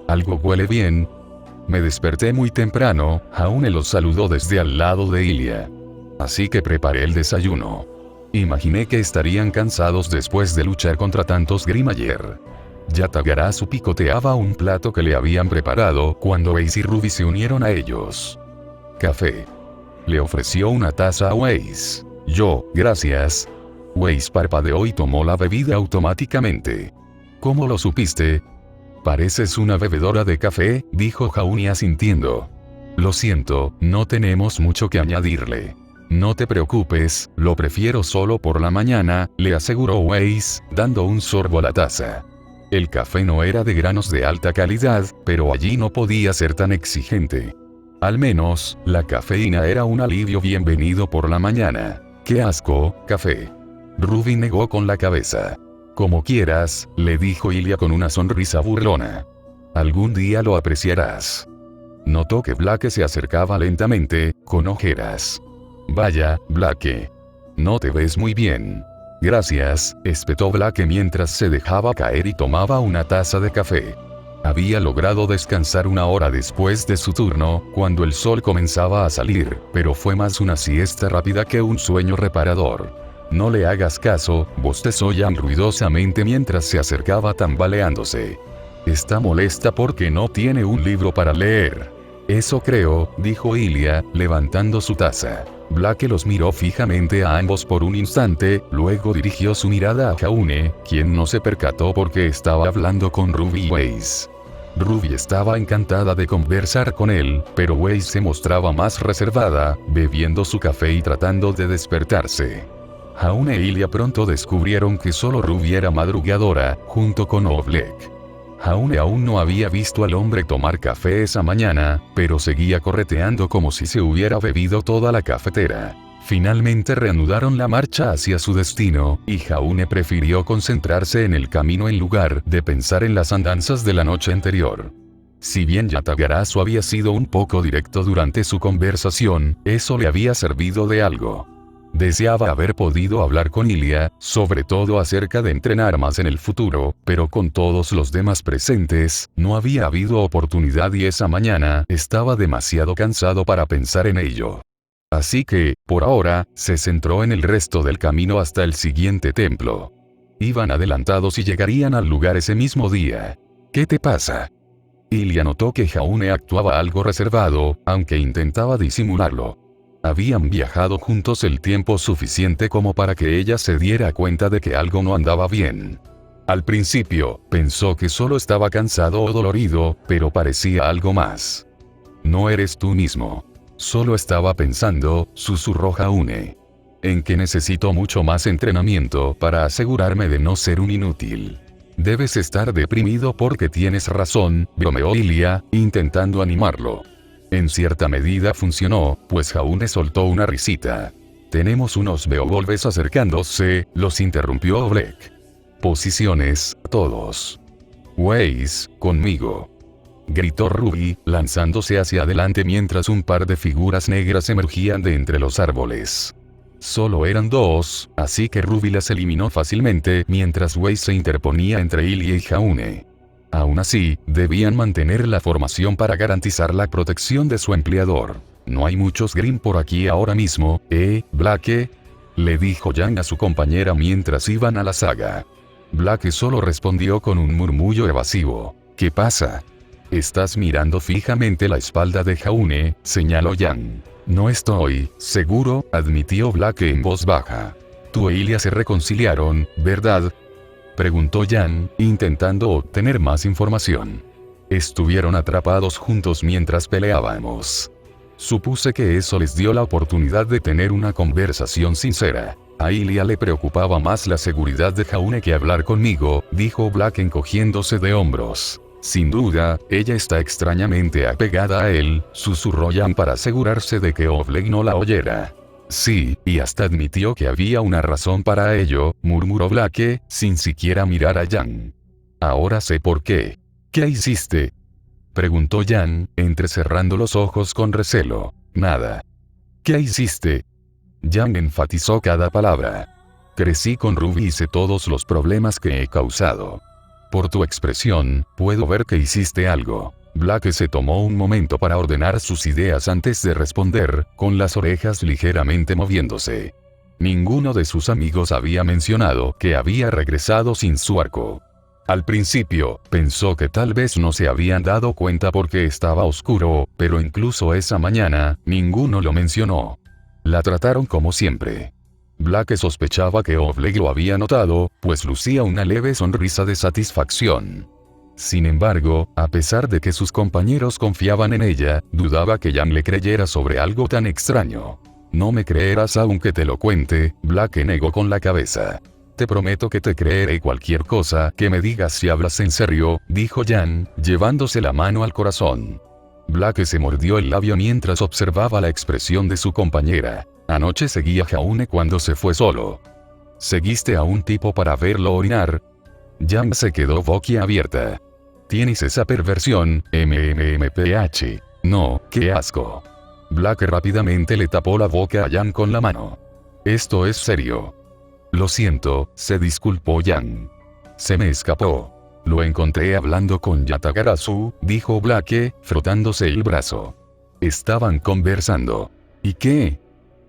Algo huele bien. Me desperté muy temprano, Jaune los saludó desde al lado de Ilia. Así que preparé el desayuno. Imaginé que estarían cansados después de luchar contra tantos Grimm ayer. Yatagarasu picoteaba un plato que le habían preparado cuando Weiss y Ruby se unieron a ellos. Café. Le ofreció una taza a Weiss. Yo, gracias. Weiss parpadeó y tomó la bebida automáticamente. ¿Cómo lo supiste? Pareces una bebedora de café, dijo Jaune asintiendo. Lo siento, no tenemos mucho que añadirle. No te preocupes, lo prefiero solo por la mañana, le aseguró Weiss, dando un sorbo a la taza. El café no era de granos de alta calidad, pero allí no podía ser tan exigente. Al menos, la cafeína era un alivio bienvenido por la mañana. ¡Qué asco, café! Ruby negó con la cabeza. Como quieras, le dijo Ilia con una sonrisa burlona. Algún día lo apreciarás. Notó que Blake se acercaba lentamente, con ojeras. Vaya, Blake. No te ves muy bien. Gracias, espetó Blake mientras se dejaba caer y tomaba una taza de café. Había logrado descansar una hora después de su turno, cuando el sol comenzaba a salir, pero fue más una siesta rápida que un sueño reparador. No le hagas caso, bostezó Jan ruidosamente mientras se acercaba tambaleándose. Está molesta porque no tiene un libro para leer. Eso creo, dijo Ilia, levantando su taza. Blake los miró fijamente a ambos por un instante, luego dirigió su mirada a Jaune, quien no se percató porque estaba hablando con Ruby y Weiss. Ruby estaba encantada de conversar con él, pero Wei se mostraba más reservada, bebiendo su café y tratando de despertarse. Jaune e Ilia pronto descubrieron que solo Ruby era madrugadora, junto con Oblek. Jaune aún no había visto al hombre tomar café esa mañana, pero seguía correteando como si se hubiera bebido toda la cafetera. Finalmente reanudaron la marcha hacia su destino, y Jaune prefirió concentrarse en el camino en lugar de pensar en las andanzas de la noche anterior. Si bien Yatagarasu había sido un poco directo durante su conversación, eso le había servido de algo. Deseaba haber podido hablar con Ilia, sobre todo acerca de entrenar más en el futuro, pero con todos los demás presentes, no había habido oportunidad y esa mañana estaba demasiado cansado para pensar en ello. Así que, por ahora, se centró en el resto del camino hasta el siguiente templo. Iban adelantados y llegarían al lugar ese mismo día. ¿Qué te pasa? Ilia notó que Jaune actuaba algo reservado, aunque intentaba disimularlo. Habían viajado juntos el tiempo suficiente como para que ella se diera cuenta de que algo no andaba bien. Al principio, pensó que solo estaba cansado o dolorido, pero parecía algo más. No eres tú mismo. Solo estaba pensando, susurró Jaune. En que necesito mucho más entrenamiento para asegurarme de no ser un inútil. Debes estar deprimido porque tienes razón, bromeó Ilia, intentando animarlo. En cierta medida funcionó, pues Jaune soltó una risita. Tenemos unos Beowulfes acercándose, los interrumpió Oblek. Posiciones, todos. Weis, conmigo. Gritó Ruby, lanzándose hacia adelante mientras un par de figuras negras emergían de entre los árboles. Solo eran dos, así que Ruby las eliminó fácilmente mientras Wei se interponía entre Ilia y Jaune. Aún así, debían mantener la formación para garantizar la protección de su empleador. No hay muchos Grimm por aquí ahora mismo, Blake? Le dijo Yang a su compañera mientras iban a la saga. Blake solo respondió con un murmullo evasivo. ¿Qué pasa? Estás mirando fijamente la espalda de Jaune, señaló Yang. No estoy seguro, admitió Blake en voz baja. Tú e Ilia se reconciliaron, ¿verdad? Preguntó Yang, intentando obtener más información. Estuvieron atrapados juntos mientras peleábamos. Supuse que eso les dio la oportunidad de tener una conversación sincera. A Ilia le preocupaba más la seguridad de Jaune que hablar conmigo, dijo Blake encogiéndose de hombros. Sin duda, ella está extrañamente apegada a él, susurró Yang para asegurarse de que Oblek no la oyera. Sí, y hasta admitió que había una razón para ello, murmuró Blake, sin siquiera mirar a Yang. Ahora sé por qué. ¿Qué hiciste? Preguntó Yang, entrecerrando los ojos con recelo. Nada. ¿Qué hiciste? Yang enfatizó cada palabra. Crecí con Ruby y sé todos los problemas que he causado. Por tu expresión, puedo ver que hiciste algo. Blake se tomó un momento para ordenar sus ideas antes de responder, con las orejas ligeramente moviéndose. Ninguno de sus amigos había mencionado que había regresado sin su arco. Al principio, pensó que tal vez no se habían dado cuenta porque estaba oscuro, pero incluso esa mañana, ninguno lo mencionó. La trataron como siempre. Blake sospechaba que Oblek lo había notado, pues lucía una leve sonrisa de satisfacción. Sin embargo, a pesar de que sus compañeros confiaban en ella, dudaba que Yang le creyera sobre algo tan extraño. No me creerás aunque te lo cuente, Blake negó con la cabeza. Te prometo que te creeré cualquier cosa que me digas si hablas en serio, dijo Yang, llevándose la mano al corazón. Blake se mordió el labio mientras observaba la expresión de su compañera. Anoche seguí a Jaune cuando se fue solo. ¿Seguiste a un tipo para verlo orinar? Yang se quedó boquiabierta. Tienes esa perversión, MMMPH. No, qué asco. Blake rápidamente le tapó la boca a Yang con la mano. Esto es serio. Lo siento, se disculpó Yang. Se me escapó. Lo encontré hablando con Yatagarasu, dijo Blake, frotándose el brazo. Estaban conversando. ¿Y qué?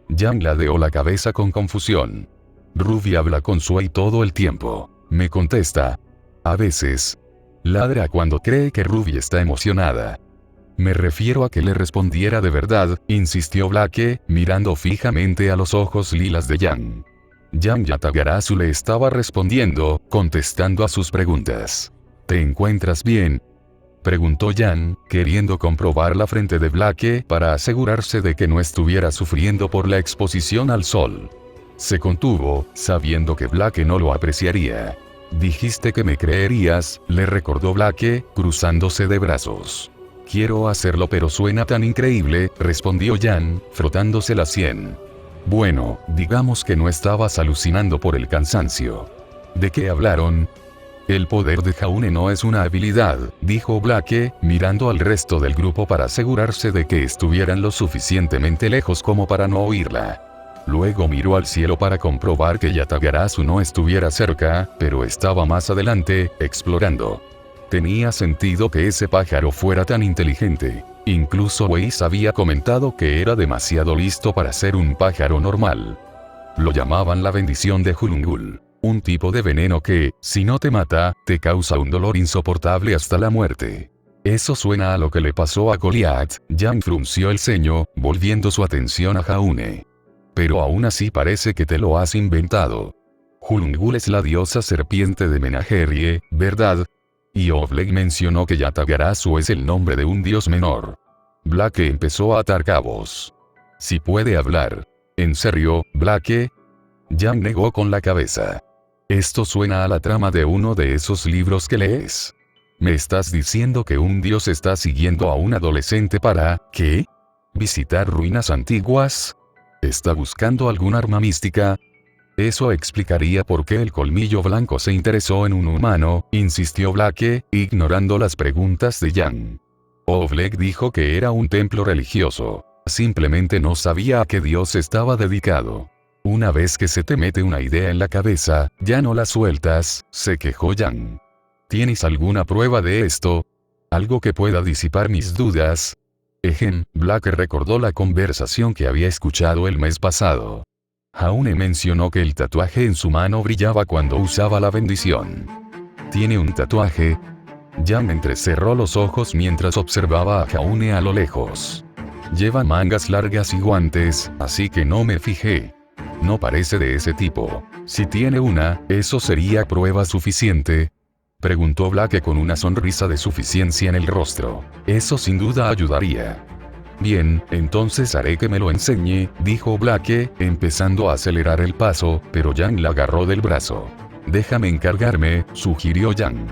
Yang ladeó la cabeza con confusión. Ruby habla con Sui todo el tiempo. Me contesta. A veces. Ladra cuando cree que Ruby está emocionada. Me refiero a que le respondiera de verdad, insistió Blake, mirando fijamente a los ojos lilas de Yang. Yang Yatagarasu le estaba respondiendo, contestando a sus preguntas. ¿Te encuentras bien? Preguntó Jan, queriendo comprobar la frente de Blake para asegurarse de que no estuviera sufriendo por la exposición al sol. Se contuvo, sabiendo que Blake no lo apreciaría. Dijiste que me creerías, le recordó Blake, cruzándose de brazos. Quiero hacerlo pero suena tan increíble, respondió Jan, frotándose la sien. Bueno, digamos que no estabas alucinando por el cansancio. ¿De qué hablaron? El poder de Jaune no es una habilidad, dijo Blake, mirando al resto del grupo para asegurarse de que estuvieran lo suficientemente lejos como para no oírla. Luego miró al cielo para comprobar que Yatagarasu no estuviera cerca, pero estaba más adelante, explorando. Tenía sentido que ese pájaro fuera tan inteligente. Incluso Weiss había comentado que era demasiado listo para ser un pájaro normal. Lo llamaban la bendición de Hulungul. Un tipo de veneno que, si no te mata, te causa un dolor insoportable hasta la muerte. Eso suena a lo que le pasó a Goliath. Jan frunció el ceño, volviendo su atención a Jaune. Pero aún así parece que te lo has inventado. Hulungul es la diosa serpiente de Menagerie, ¿verdad? Y Oleg mencionó que Yatagarasu es el nombre de un dios menor. Blake empezó a atar cabos. Si puede hablar. ¿En serio, Blake? Jan negó con la cabeza. Esto suena a la trama de uno de esos libros que lees. ¿Me estás diciendo que un dios está siguiendo a un adolescente para, ¿qué? ¿Visitar ruinas antiguas? ¿Está buscando algún arma mística? Eso explicaría por qué el colmillo blanco se interesó en un humano, insistió Blake, ignorando las preguntas de Jan. Oleg dijo que era un templo religioso. Simplemente no sabía a qué dios estaba dedicado. Una vez que se te mete una idea en la cabeza, ya no la sueltas, se quejó Jan. ¿Tienes alguna prueba de esto? ¿Algo que pueda disipar mis dudas? Blake recordó la conversación que había escuchado el mes pasado. Jaune mencionó que el tatuaje en su mano brillaba cuando usaba la bendición. ¿Tiene un tatuaje? Jan entrecerró los ojos mientras observaba a Jaune a lo lejos. Lleva mangas largas y guantes, así que no me fijé. No parece de ese tipo. Si tiene una, ¿eso sería prueba suficiente? Preguntó Blake con una sonrisa de suficiencia en el rostro. Eso sin duda ayudaría. Bien, entonces haré que me lo enseñe, dijo Blake, empezando a acelerar el paso, pero Jan la agarró del brazo. Déjame encargarme, sugirió Jan.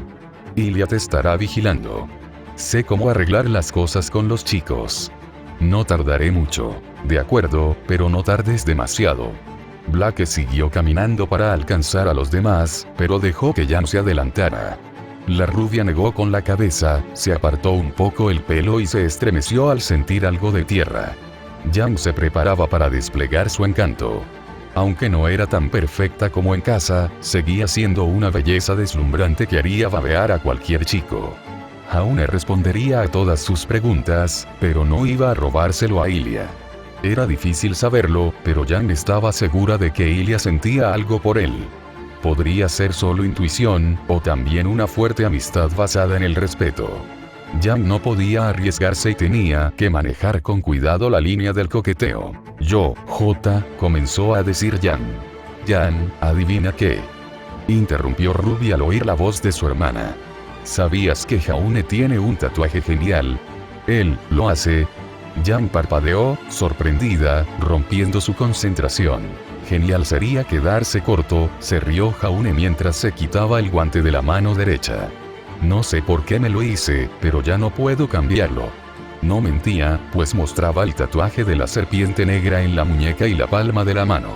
Ilya te estará vigilando. Sé cómo arreglar las cosas con los chicos. No tardaré mucho. De acuerdo, pero no tardes demasiado. Blake siguió caminando para alcanzar a los demás, pero dejó que Jan se adelantara. La rubia negó con la cabeza, se apartó un poco el pelo y se estremeció al sentir algo de tierra. Jan se preparaba para desplegar su encanto. Aunque no era tan perfecta como en casa, seguía siendo una belleza deslumbrante que haría babear a cualquier chico. Jaune respondería a todas sus preguntas, pero no iba a robárselo a Ilya. Era difícil saberlo, pero Jan estaba segura de que Ilya sentía algo por él. Podría ser solo intuición, o también una fuerte amistad basada en el respeto. Jan no podía arriesgarse y tenía que manejar con cuidado la línea del coqueteo. Comenzó a decir Jan. Jan, ¿adivina qué? Interrumpió Ruby al oír la voz de su hermana. ¿Sabías que Jaune tiene un tatuaje genial? ¿Él lo hace? Jan parpadeó, sorprendida, rompiendo su concentración. Genial sería quedarse corto, se rió Jaune mientras se quitaba el guante de la mano derecha. No sé por qué me lo hice, pero ya no puedo cambiarlo. No mentía, pues mostraba el tatuaje de la serpiente negra en la muñeca y la palma de la mano.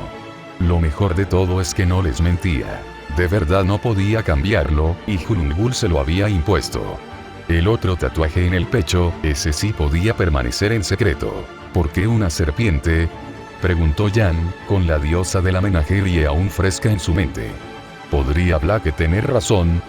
Lo mejor de todo es que no les mentía. De verdad no podía cambiarlo, y Hulungul se lo había impuesto. El otro tatuaje en el pecho, ese sí podía permanecer en secreto. ¿Por qué una serpiente? Preguntó Jan, con la diosa de la menagerie aún fresca en su mente. ¿Podría Blake tener razón?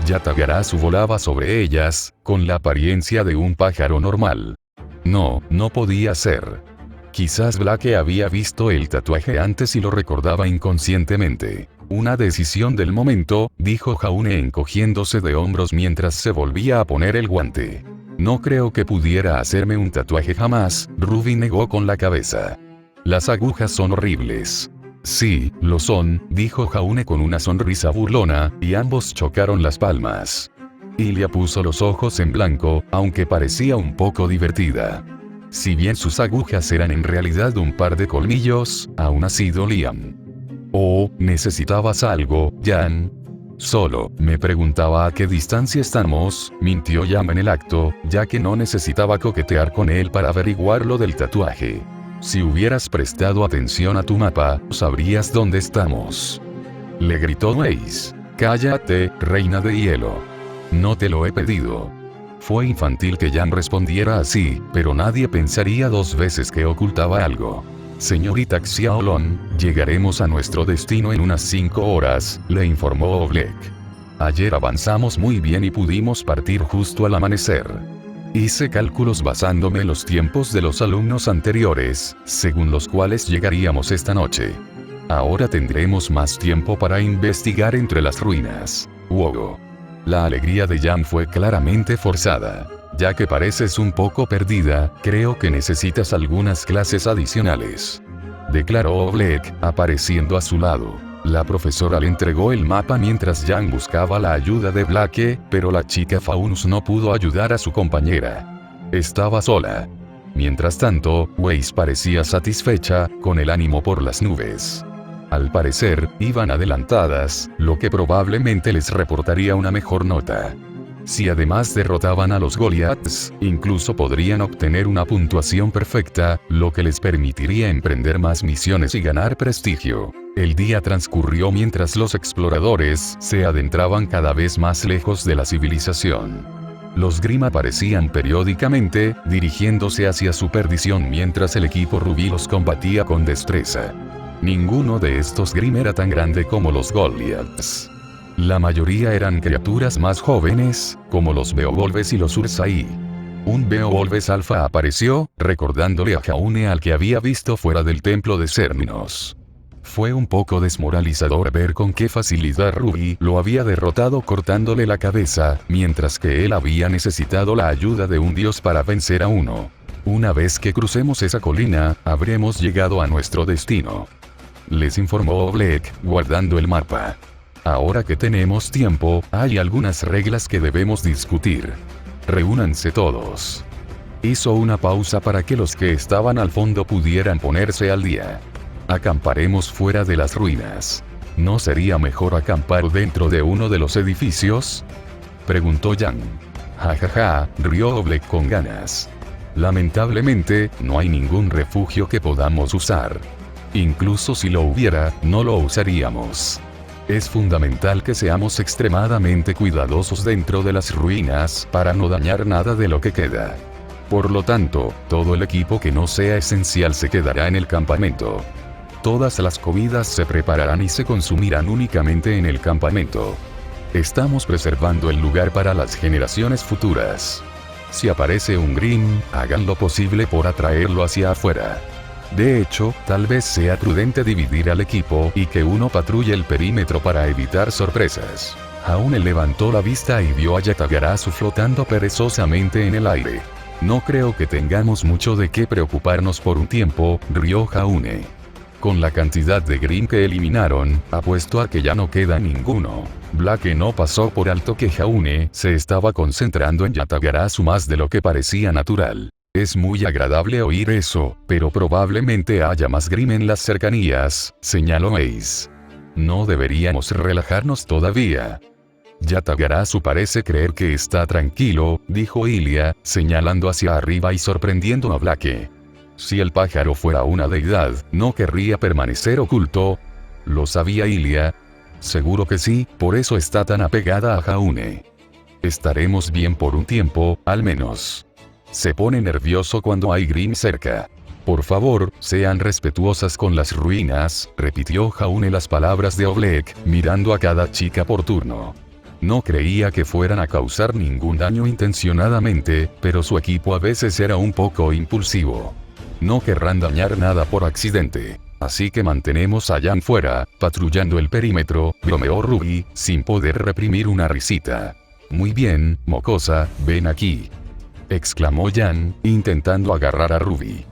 Yatagarasu volaba sobre ellas, con la apariencia de un pájaro normal. No podía ser. Quizás Blake había visto el tatuaje antes y lo recordaba inconscientemente. Una decisión del momento, dijo Jaune encogiéndose de hombros mientras se volvía a poner el guante. No creo que pudiera hacerme un tatuaje jamás, Ruby negó con la cabeza. Las agujas son horribles. Sí, lo son, dijo Jaune con una sonrisa burlona, y ambos chocaron las palmas. Ilia puso los ojos en blanco, aunque parecía un poco divertida. Si bien sus agujas eran en realidad un par de colmillos, aún así dolían. «Oh, ¿necesitabas algo, Jan?» «Solo, me preguntaba a qué distancia estamos», mintió Jan en el acto, ya que no necesitaba coquetear con él para averiguar lo del tatuaje. «Si hubieras prestado atención a tu mapa, sabrías dónde estamos», le gritó Weiss. «Cállate, reina de hielo. No te lo he pedido». Fue infantil que Jan respondiera así, pero nadie pensaría dos veces que ocultaba algo. «Señorita Xiaolong, llegaremos a nuestro destino en unas 5 horas», le informó Oblek. «Ayer avanzamos muy bien y pudimos partir justo al amanecer. Hice cálculos basándome en los tiempos de los alumnos anteriores, según los cuales llegaríamos esta noche. Ahora tendremos más tiempo para investigar entre las ruinas». «Wow». La alegría de Jan fue claramente forzada. «Ya que pareces un poco perdida, creo que necesitas algunas clases adicionales», declaró Oblek, apareciendo a su lado. La profesora le entregó el mapa mientras Jan buscaba la ayuda de Blake, pero la chica Faunus no pudo ayudar a su compañera. Estaba sola. Mientras tanto, Weiss parecía satisfecha, con el ánimo por las nubes. Al parecer, iban adelantadas, lo que probablemente les reportaría una mejor nota. Si además derrotaban a los Goliaths, incluso podrían obtener una puntuación perfecta, lo que les permitiría emprender más misiones y ganar prestigio. El día transcurrió mientras los exploradores se adentraban cada vez más lejos de la civilización. Los Grimm aparecían periódicamente, dirigiéndose hacia su perdición mientras el equipo Rubí los combatía con destreza. Ninguno de estos Grimm era tan grande como los Goliaths. La mayoría eran criaturas más jóvenes, como los Beowulfes y los Ursaí. Un Beowulf alfa apareció, recordándole a Jaune al que había visto fuera del templo de Cernunnos. Fue un poco desmoralizador ver con qué facilidad Rubí lo había derrotado cortándole la cabeza, mientras que él había necesitado la ayuda de un dios para vencer a uno. «Una vez que crucemos esa colina, habremos llegado a nuestro destino», les informó Oblek, guardando el mapa. «Ahora que tenemos tiempo, hay algunas reglas que debemos discutir. Reúnanse todos». Hizo una pausa para que los que estaban al fondo pudieran ponerse al día. «Acamparemos fuera de las ruinas. ¿No sería mejor acampar dentro de uno de los edificios?», preguntó Jan. «Jajaja», rió Oblek con ganas. «Lamentablemente, no hay ningún refugio que podamos usar. Incluso si lo hubiera, no lo usaríamos. Es fundamental que seamos extremadamente cuidadosos dentro de las ruinas para no dañar nada de lo que queda. Por lo tanto, todo el equipo que no sea esencial se quedará en el campamento. Todas las comidas se prepararán y se consumirán únicamente en el campamento. Estamos preservando el lugar para las generaciones futuras. Si aparece un Grimm, hagan lo posible por atraerlo hacia afuera. De hecho, tal vez sea prudente dividir al equipo y que uno patrulle el perímetro para evitar sorpresas». Jaune levantó la vista y vio a Yatagarasu flotando perezosamente en el aire. «No creo que tengamos mucho de qué preocuparnos por un tiempo», rió Jaune. «Con la cantidad de Grimm que eliminaron, apuesto a que ya no queda ninguno». Blake no pasó por alto que Jaune se estaba concentrando en Yatagarasu más de lo que parecía natural. «Es muy agradable oír eso, pero probablemente haya más Grimm en las cercanías», señaló Ace. «No deberíamos relajarnos todavía». «Yatagarasu parece creer que está tranquilo», dijo Ilia, señalando hacia arriba y sorprendiendo a Blake. «Si el pájaro fuera una deidad, ¿no querría permanecer oculto?», ¿lo sabía Ilia? «Seguro que sí, por eso está tan apegada a Jaune. Estaremos bien por un tiempo, al menos. Se pone nervioso cuando hay Grimm cerca. Por favor, sean respetuosas con las ruinas», repitió Jaune las palabras de Oblek, mirando a cada chica por turno. No creía que fueran a causar ningún daño intencionadamente, pero su equipo a veces era un poco impulsivo. No querrán dañar nada por accidente. Así que mantenemos a Jan fuera, patrullando el perímetro, bromeó Rubí, sin poder reprimir una risita. «Muy bien, mocosa, ven aquí», exclamó Jan, intentando agarrar a Rubí.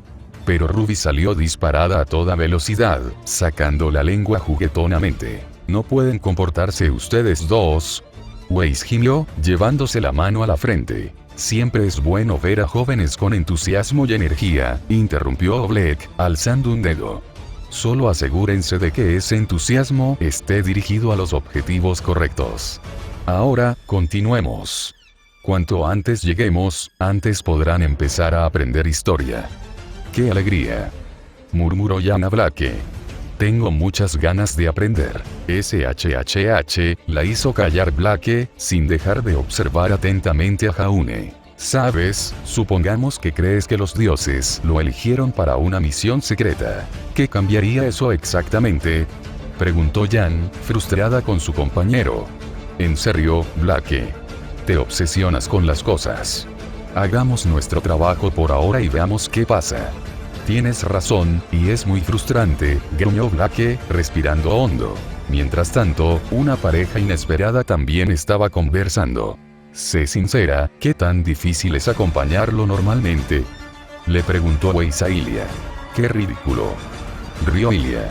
Pero Rubí salió disparada a toda velocidad, sacando la lengua juguetonamente. «¿No pueden comportarse ustedes dos?», Weiss gimió, llevándose la mano a la frente. Siempre es bueno ver a jóvenes con entusiasmo y energía, interrumpió Oleg, alzando un dedo. Solo asegúrense de que ese entusiasmo esté dirigido a los objetivos correctos. Ahora, continuemos. Cuanto antes lleguemos, antes podrán empezar a aprender historia. ¡Qué alegría!, murmuró Jan a Blake. Tengo muchas ganas de aprender. SHHH, la hizo callar Blake, sin dejar de observar atentamente a Jaune. ¿Sabes? Supongamos que crees que los dioses lo eligieron para una misión secreta. ¿Qué cambiaría eso exactamente?, preguntó Jan, frustrada con su compañero. En serio, Blake. Te obsesionas con las cosas. Hagamos nuestro trabajo por ahora y veamos qué pasa. Tienes razón, y es muy frustrante, gruñó Blake, respirando hondo. Mientras tanto, una pareja inesperada también estaba conversando. Sé sincera, ¿qué tan difícil es acompañarlo normalmente?, le preguntó Weiss a Ilya. ¡Qué ridículo!, rió Ilya.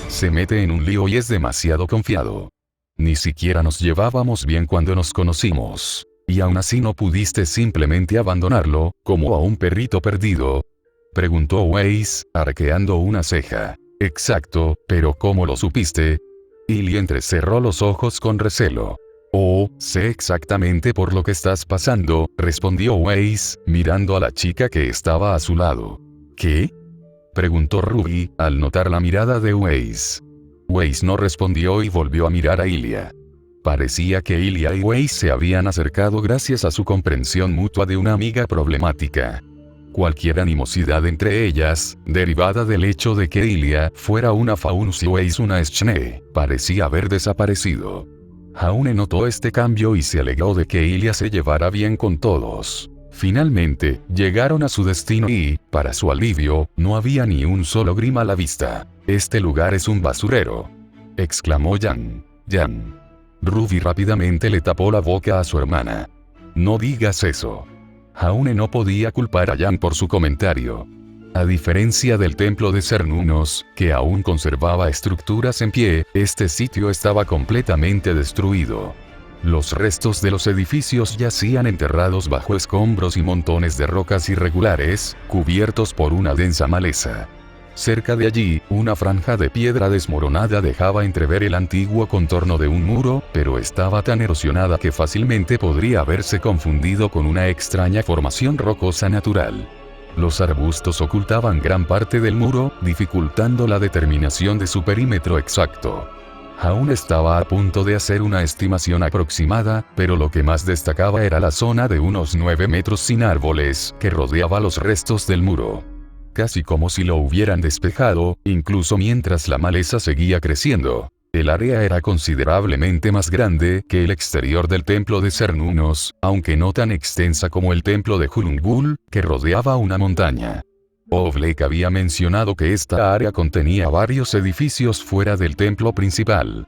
Se mete en un lío y es demasiado confiado. Ni siquiera nos llevábamos bien cuando nos conocimos. ¿Y aún así no pudiste simplemente abandonarlo, como a un perrito perdido?, preguntó Weiss, arqueando una ceja. Exacto, pero ¿cómo lo supiste? Ilya entrecerró los ojos con recelo. Oh, sé exactamente por lo que estás pasando, respondió Weiss, mirando a la chica que estaba a su lado. ¿Qué?, preguntó Ruby, al notar la mirada de Weiss. Weiss no respondió y volvió a mirar a Ilya. Parecía que Ilya y Weiss se habían acercado gracias a su comprensión mutua de una amiga problemática. Cualquier animosidad entre ellas, derivada del hecho de que Ilya fuera una Faunus y Weiss una Schne, parecía haber desaparecido. Jaune notó este cambio y se alegró de que Ilya se llevara bien con todos. Finalmente, llegaron a su destino y, para su alivio, no había ni un solo Grimm a la vista. «Este lugar es un basurero», exclamó Jan. «Jan». Ruby rápidamente le tapó la boca a su hermana. «No digas eso». Jaune no podía culpar a Jan por su comentario. A diferencia del templo de Cernunnos, que aún conservaba estructuras en pie, este sitio estaba completamente destruido. Los restos de los edificios yacían enterrados bajo escombros y montones de rocas irregulares, cubiertos por una densa maleza. Cerca de allí, una franja de piedra desmoronada dejaba entrever el antiguo contorno de un muro, pero estaba tan erosionada que fácilmente podría haberse confundido con una extraña formación rocosa natural. Los arbustos ocultaban gran parte del muro, dificultando la determinación de su perímetro exacto. Aún estaba a punto de hacer una estimación aproximada, pero lo que más destacaba era la zona de unos 9 metros sin árboles, que rodeaba los restos del muro. Casi como si lo hubieran despejado, incluso mientras la maleza seguía creciendo. El área era considerablemente más grande que el exterior del templo de Cernunnos, aunque no tan extensa como el templo de Hulungul, que rodeaba una montaña. Oleg había mencionado que esta área contenía varios edificios fuera del templo principal.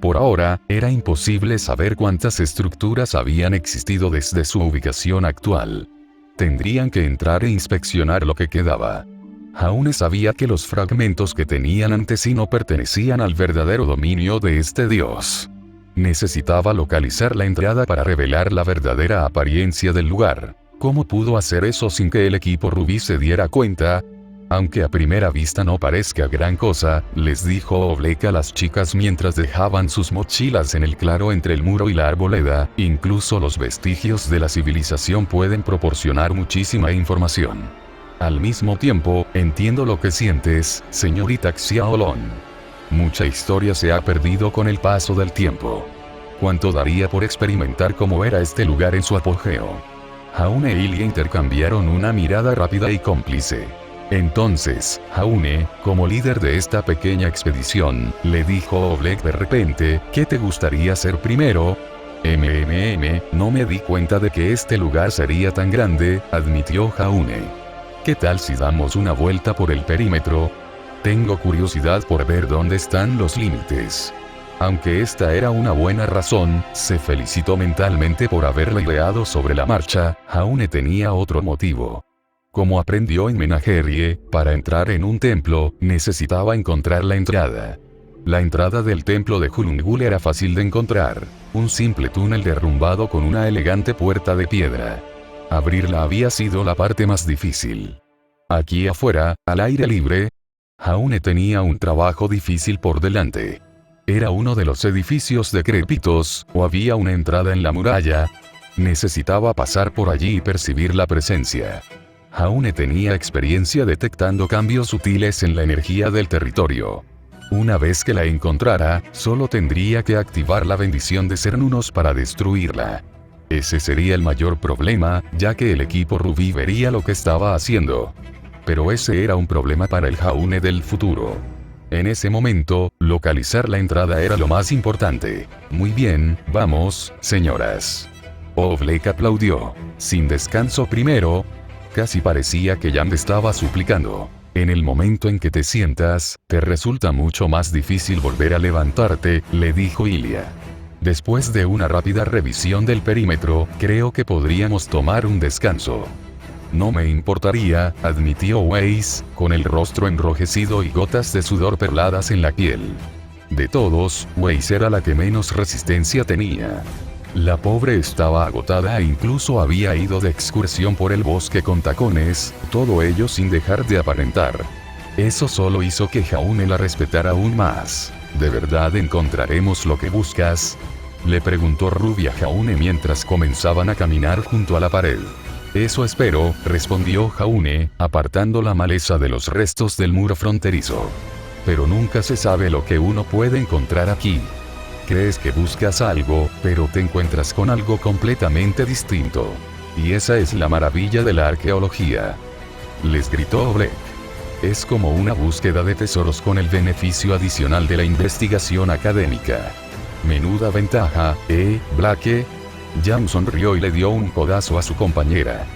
Por ahora, era imposible saber cuántas estructuras habían existido desde su ubicación actual. Tendrían que entrar e inspeccionar lo que quedaba. Jaune sabía que los fragmentos que tenían ante sí no pertenecían al verdadero dominio de este dios. Necesitaba localizar la entrada para revelar la verdadera apariencia del lugar. ¿Cómo pudo hacer eso sin que el equipo Rubí se diera cuenta? Aunque a primera vista no parezca gran cosa, les dijo Oblek a las chicas mientras dejaban sus mochilas en el claro entre el muro y la arboleda, incluso los vestigios de la civilización pueden proporcionar muchísima información. Al mismo tiempo, entiendo lo que sientes, señorita Xiaolong. Mucha historia se ha perdido con el paso del tiempo. ¿Cuánto daría por experimentar cómo era este lugar en su apogeo? Jaune e Ilya intercambiaron una mirada rápida y cómplice. Entonces, Jaune, como líder de esta pequeña expedición, le dijo Oblek de repente, ¿qué te gustaría hacer primero? No me di cuenta de que este lugar sería tan grande, admitió Jaune. ¿Qué tal si damos una vuelta por el perímetro? Tengo curiosidad por ver dónde están los límites. Aunque esta era una buena razón, se felicitó mentalmente por haberla ideado sobre la marcha. Jaune tenía otro motivo. Como aprendió en Menagerie, para entrar en un templo, necesitaba encontrar la entrada. La entrada del templo de Hulungul era fácil de encontrar. Un simple túnel derrumbado con una elegante puerta de piedra. Abrirla había sido la parte más difícil. Aquí afuera, al aire libre, Jaune tenía un trabajo difícil por delante. Era uno de los edificios decrépitos, o había una entrada en la muralla. Necesitaba pasar por allí y percibir la presencia. Jaune tenía experiencia detectando cambios sutiles en la energía del territorio. Una vez que la encontrara, solo tendría que activar la bendición de Cernunnos para destruirla. Ese sería el mayor problema, ya que el equipo Rubí vería lo que estaba haciendo. Pero ese era un problema para el Jaune del futuro. En ese momento, localizar la entrada era lo más importante. Muy bien, vamos, señoras. Oblek aplaudió. Sin descanso primero. Casi parecía que Jan estaba suplicando. En el momento en que te sientas, te resulta mucho más difícil volver a levantarte, le dijo Ilia. Después de una rápida revisión del perímetro, creo que podríamos tomar un descanso. No me importaría, admitió Weiss, con el rostro enrojecido y gotas de sudor perladas en la piel. De todos, Weiss era la que menos resistencia tenía. La pobre estaba agotada e incluso había ido de excursión por el bosque con tacones, todo ello sin dejar de aparentar. Eso solo hizo que Jaune la respetara aún más. ¿De verdad encontraremos lo que buscas?, le preguntó Ruby a Jaune mientras comenzaban a caminar junto a la pared. Eso espero, respondió Jaune, apartando la maleza de los restos del muro fronterizo. Pero nunca se sabe lo que uno puede encontrar aquí. Crees que buscas algo, pero te encuentras con algo completamente distinto. Y esa es la maravilla de la arqueología. Les gritó Oblek. Es como una búsqueda de tesoros con el beneficio adicional de la investigación académica. Menuda ventaja, Blake. Jan sonrió y le dio un codazo a su compañera.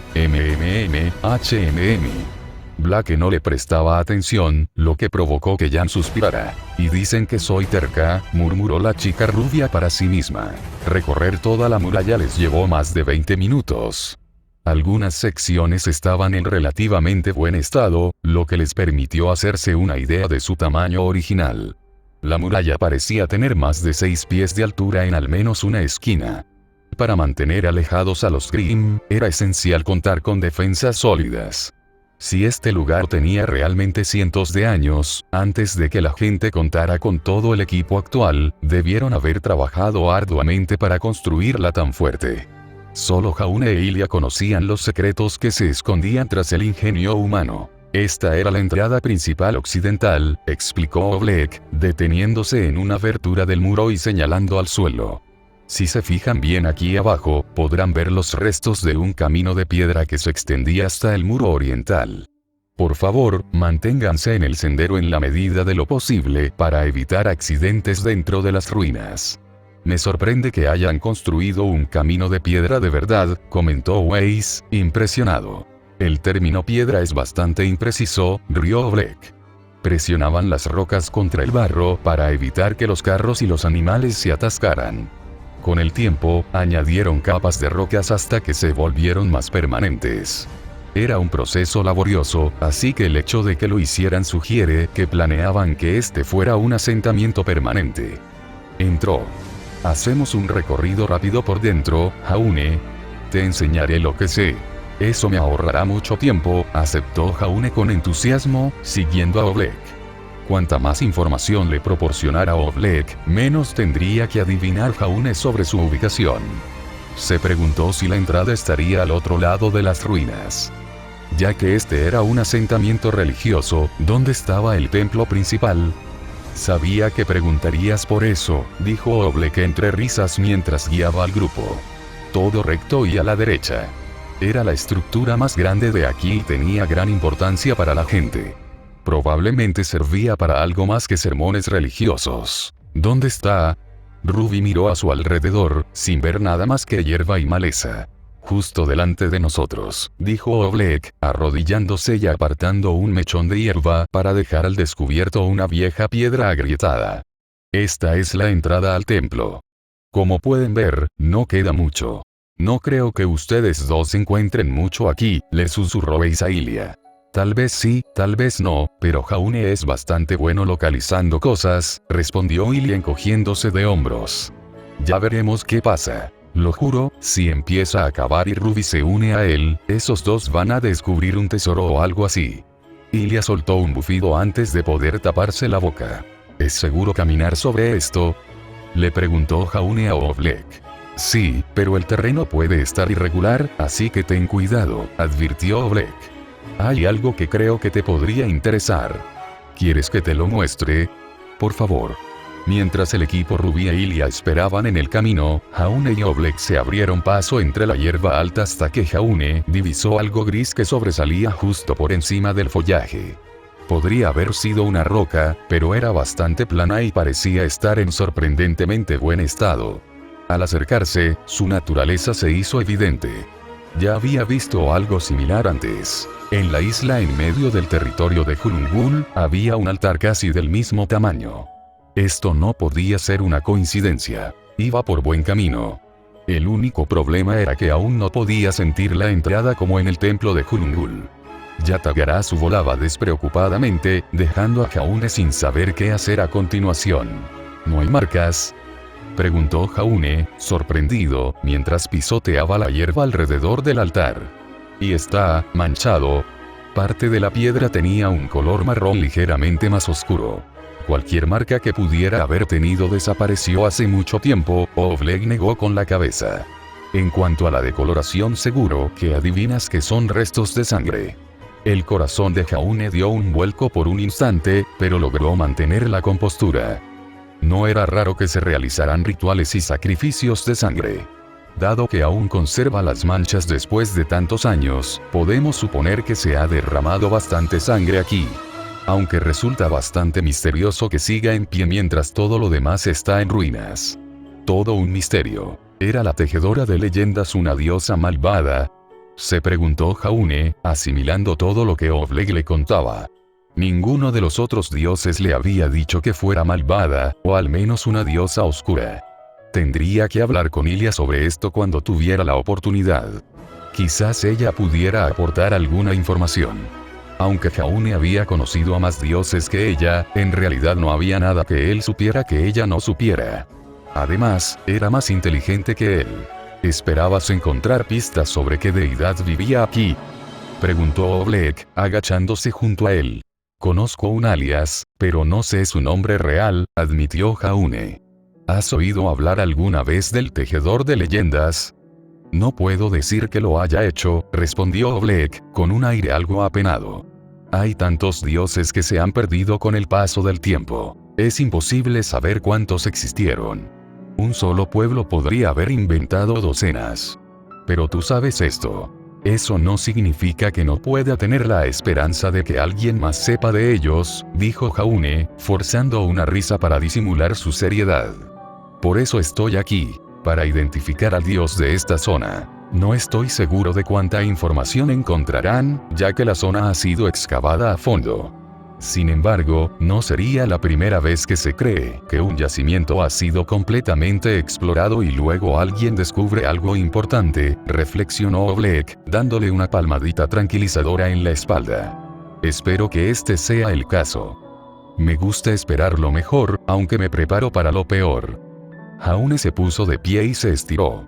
Blake no le prestaba atención, lo que provocó que Jan suspirara. Y dicen que soy terca, murmuró la chica rubia para sí misma. Recorrer toda la muralla les llevó más de 20 minutos. Algunas secciones estaban en relativamente buen estado, lo que les permitió hacerse una idea de su tamaño original. La muralla parecía tener más de 6 pies de altura en al menos una esquina. Para mantener alejados a los Grimm, era esencial contar con defensas sólidas. Si este lugar tenía realmente cientos de años, antes de que la gente contara con todo el equipo actual, debieron haber trabajado arduamente para construirla tan fuerte. Solo Jaune e Ilia conocían los secretos que se escondían tras el ingenio humano. Esta era la entrada principal occidental, explicó Oblek, deteniéndose en una abertura del muro y señalando al suelo. Si se fijan bien aquí abajo, podrán ver los restos de un camino de piedra que se extendía hasta el muro oriental. Por favor, manténganse en el sendero en la medida de lo posible para evitar accidentes dentro de las ruinas. Me sorprende que hayan construido un camino de piedra de verdad, comentó Weiss, impresionado. El término piedra es bastante impreciso, rió Oblek. Presionaban las rocas contra el barro para evitar que los carros y los animales se atascaran. Con el tiempo, añadieron capas de rocas hasta que se volvieron más permanentes. Era un proceso laborioso, así que el hecho de que lo hicieran sugiere que planeaban que este fuera un asentamiento permanente. Entró. Hacemos un recorrido rápido por dentro, Jaune. Te enseñaré lo que sé. Eso me ahorrará mucho tiempo, aceptó Jaune con entusiasmo, siguiendo a Oblek. Cuanta más información le proporcionara Oblek, menos tendría que adivinar Jaune sobre su ubicación. Se preguntó si la entrada estaría al otro lado de las ruinas. Ya que este era un asentamiento religioso, ¿dónde estaba el templo principal? Sabía que preguntarías por eso, dijo Oblek entre risas mientras guiaba al grupo. Todo recto y a la derecha. Era la estructura más grande de aquí y tenía gran importancia para la gente. Probablemente servía para algo más que sermones religiosos. ¿Dónde está? Ruby miró a su alrededor, sin ver nada más que hierba y maleza. Justo delante de nosotros, dijo Oblek, arrodillándose y apartando un mechón de hierba para dejar al descubierto una vieja piedra agrietada. Esta es la entrada al templo. Como pueden ver, no queda mucho. No creo que ustedes dos encuentren mucho aquí, le susurró Weiss a Ilia. Tal vez sí, tal vez no, pero Jaune es bastante bueno localizando cosas, respondió Ilia encogiéndose de hombros. Ya veremos qué pasa. Lo juro, si empieza a cavar y Ruby se une a él, esos dos van a descubrir un tesoro o algo así. Ilia soltó un bufido antes de poder taparse la boca. ¿Es seguro caminar sobre esto?, le preguntó Jaune a Oblek. Sí, pero el terreno puede estar irregular, así que ten cuidado, advirtió Oblek. Hay algo que creo que te podría interesar. ¿Quieres que te lo muestre? Por favor. Mientras el equipo Ruby e Ilia esperaban en el camino, Jaune y Oblek se abrieron paso entre la hierba alta hasta que Jaune divisó algo gris que sobresalía justo por encima del follaje. Podría haber sido una roca, pero era bastante plana y parecía estar en sorprendentemente buen estado. Al acercarse, su naturaleza se hizo evidente. Ya había visto algo similar antes. En la isla en medio del territorio de Hulungul, había un altar casi del mismo tamaño. Esto no podía ser una coincidencia. Iba por buen camino. El único problema era que aún no podía sentir la entrada como en el templo de Hulungul. Yatagarasu volaba despreocupadamente, dejando a Jaune sin saber qué hacer a continuación. ¿No hay marcas?, preguntó Jaune, sorprendido, mientras pisoteaba la hierba alrededor del altar. Y está manchado. Parte de la piedra tenía un color marrón ligeramente más oscuro. Cualquier marca que pudiera haber tenido desapareció hace mucho tiempo, Oblek negó con la cabeza. En cuanto a la decoloración, seguro que adivinas que son restos de sangre. El corazón de Jaune dio un vuelco por un instante, pero logró mantener la compostura. No era raro que se realizaran rituales y sacrificios de sangre. Dado que aún conserva las manchas después de tantos años, podemos suponer que se ha derramado bastante sangre aquí. Aunque resulta bastante misterioso que siga en pie mientras todo lo demás está en ruinas. Todo un misterio. ¿Era la tejedora de leyendas una diosa malvada?, se preguntó Jaune, asimilando todo lo que Oblek le contaba. Ninguno de los otros dioses le había dicho que fuera malvada, o al menos una diosa oscura. Tendría que hablar con Ilia sobre esto cuando tuviera la oportunidad. Quizás ella pudiera aportar alguna información. Aunque Jaune había conocido a más dioses que ella, en realidad no había nada que él supiera que ella no supiera. Además, era más inteligente que él. ¿Esperabas encontrar pistas sobre qué deidad vivía aquí?, preguntó Oblek, agachándose junto a él. Conozco un alias, pero no sé su nombre real, admitió Jaune. ¿Has oído hablar alguna vez del tejedor de leyendas? No puedo decir que lo haya hecho, respondió Oblek, con un aire algo apenado. Hay tantos dioses que se han perdido con el paso del tiempo. Es imposible saber cuántos existieron. Un solo pueblo podría haber inventado docenas. Pero tú sabes esto. Eso no significa que no pueda tener la esperanza de que alguien más sepa de ellos, dijo Jaune, forzando una risa para disimular su seriedad. Por eso estoy aquí, para identificar al dios de esta zona. No estoy seguro de cuánta información encontrarán, ya que la zona ha sido excavada a fondo. Sin embargo, no sería la primera vez que se cree que un yacimiento ha sido completamente explorado y luego alguien descubre algo importante, reflexionó Oblek, dándole una palmadita tranquilizadora en la espalda. Espero que este sea el caso. Me gusta esperar lo mejor, aunque me preparo para lo peor. Jaune se puso de pie y se estiró.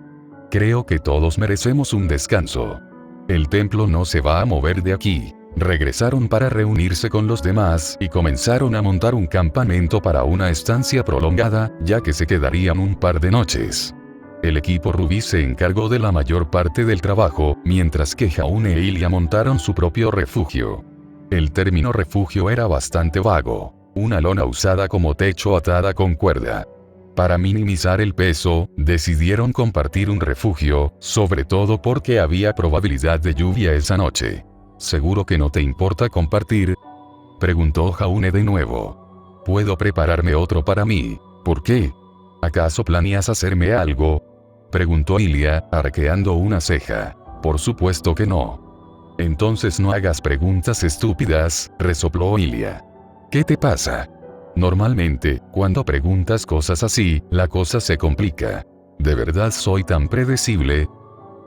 Creo que todos merecemos un descanso. El templo no se va a mover de aquí. Regresaron para reunirse con los demás y comenzaron a montar un campamento para una estancia prolongada, ya que se quedarían un par de noches. El equipo Ruby se encargó de la mayor parte del trabajo, mientras que Jaune e Ilia montaron su propio refugio. El término refugio era bastante vago, una lona usada como techo atada con cuerda. Para minimizar el peso, decidieron compartir un refugio, sobre todo porque había probabilidad de lluvia esa noche. ¿Seguro que no te importa compartir?, preguntó Jaune de nuevo. Puedo prepararme otro para mí. ¿Por qué? ¿Acaso planeas hacerme algo?, preguntó Ilia, arqueando una ceja. Por supuesto que no. Entonces no hagas preguntas estúpidas, resopló Ilia. ¿Qué te pasa? Normalmente, cuando preguntas cosas así, la cosa se complica. ¿De verdad soy tan predecible?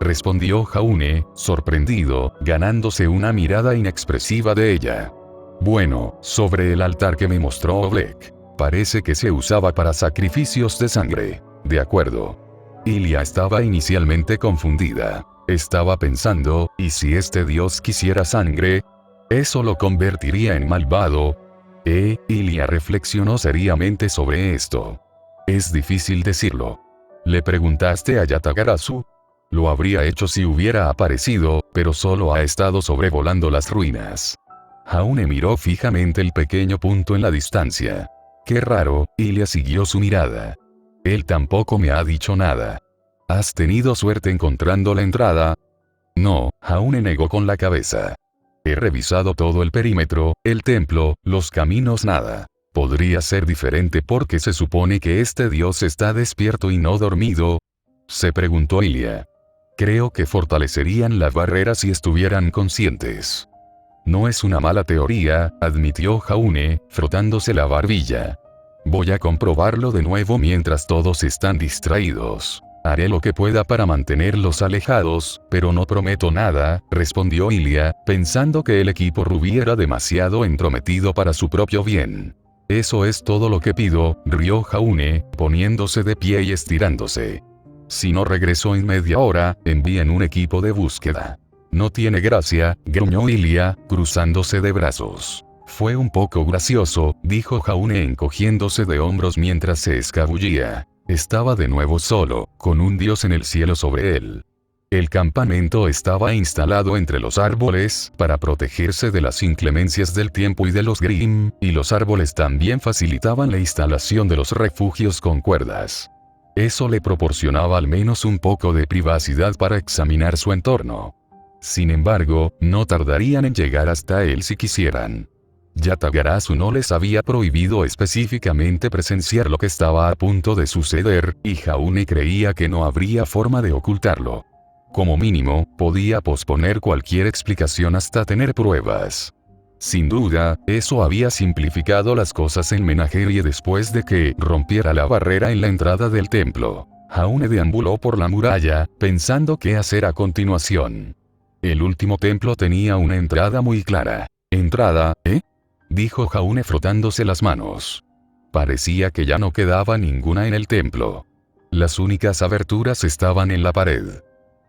respondió Jaune, sorprendido, ganándose una mirada inexpresiva de ella. Bueno, sobre el altar que me mostró Oblek. Parece que se usaba para sacrificios de sangre. De acuerdo. Ilia estaba inicialmente confundida. Estaba pensando, ¿y si este dios quisiera sangre? ¿Eso lo convertiría en malvado? Ilia reflexionó seriamente sobre esto. Es difícil decirlo. ¿Le preguntaste a Yatagarasu? Lo habría hecho si hubiera aparecido, pero solo ha estado sobrevolando las ruinas. Jaune miró fijamente el pequeño punto en la distancia. Qué raro, Ilia siguió su mirada. Él tampoco me ha dicho nada. ¿Has tenido suerte encontrando la entrada? No, Jaune negó con la cabeza. He revisado todo el perímetro, el templo, los caminos, nada. ¿Podría ser diferente porque se supone que este dios está despierto y no dormido? Se preguntó Ilia. Creo que fortalecerían la barrera si estuvieran conscientes. No es una mala teoría, admitió Jaune, frotándose la barbilla. Voy a comprobarlo de nuevo mientras todos están distraídos. Haré lo que pueda para mantenerlos alejados, pero no prometo nada, respondió Ilia, pensando que el equipo rubí era demasiado entrometido para su propio bien. Eso es todo lo que pido, rió Jaune, poniéndose de pie y estirándose. Si no regreso en media hora, envíen un equipo de búsqueda. No tiene gracia, gruñó Ilia, cruzándose de brazos. Fue un poco gracioso, dijo Jaune encogiéndose de hombros mientras se escabullía. Estaba de nuevo solo, con un dios en el cielo sobre él. El campamento estaba instalado entre los árboles, para protegerse de las inclemencias del tiempo y de los Grimm, y los árboles también facilitaban la instalación de los refugios con cuerdas. Eso le proporcionaba al menos un poco de privacidad para examinar su entorno. Sin embargo, no tardarían en llegar hasta él si quisieran. Yatagarasu no les había prohibido específicamente presenciar lo que estaba a punto de suceder, y Jaune creía que no habría forma de ocultarlo. Como mínimo, podía posponer cualquier explicación hasta tener pruebas. Sin duda, eso había simplificado las cosas en Menagerie después de que rompiera la barrera en la entrada del templo. Jaune deambuló por la muralla, pensando qué hacer a continuación. El último templo tenía una entrada muy clara. ¿Entrada, dijo Jaune frotándose las manos. Parecía que ya no quedaba ninguna en el templo. Las únicas aberturas estaban en la pared.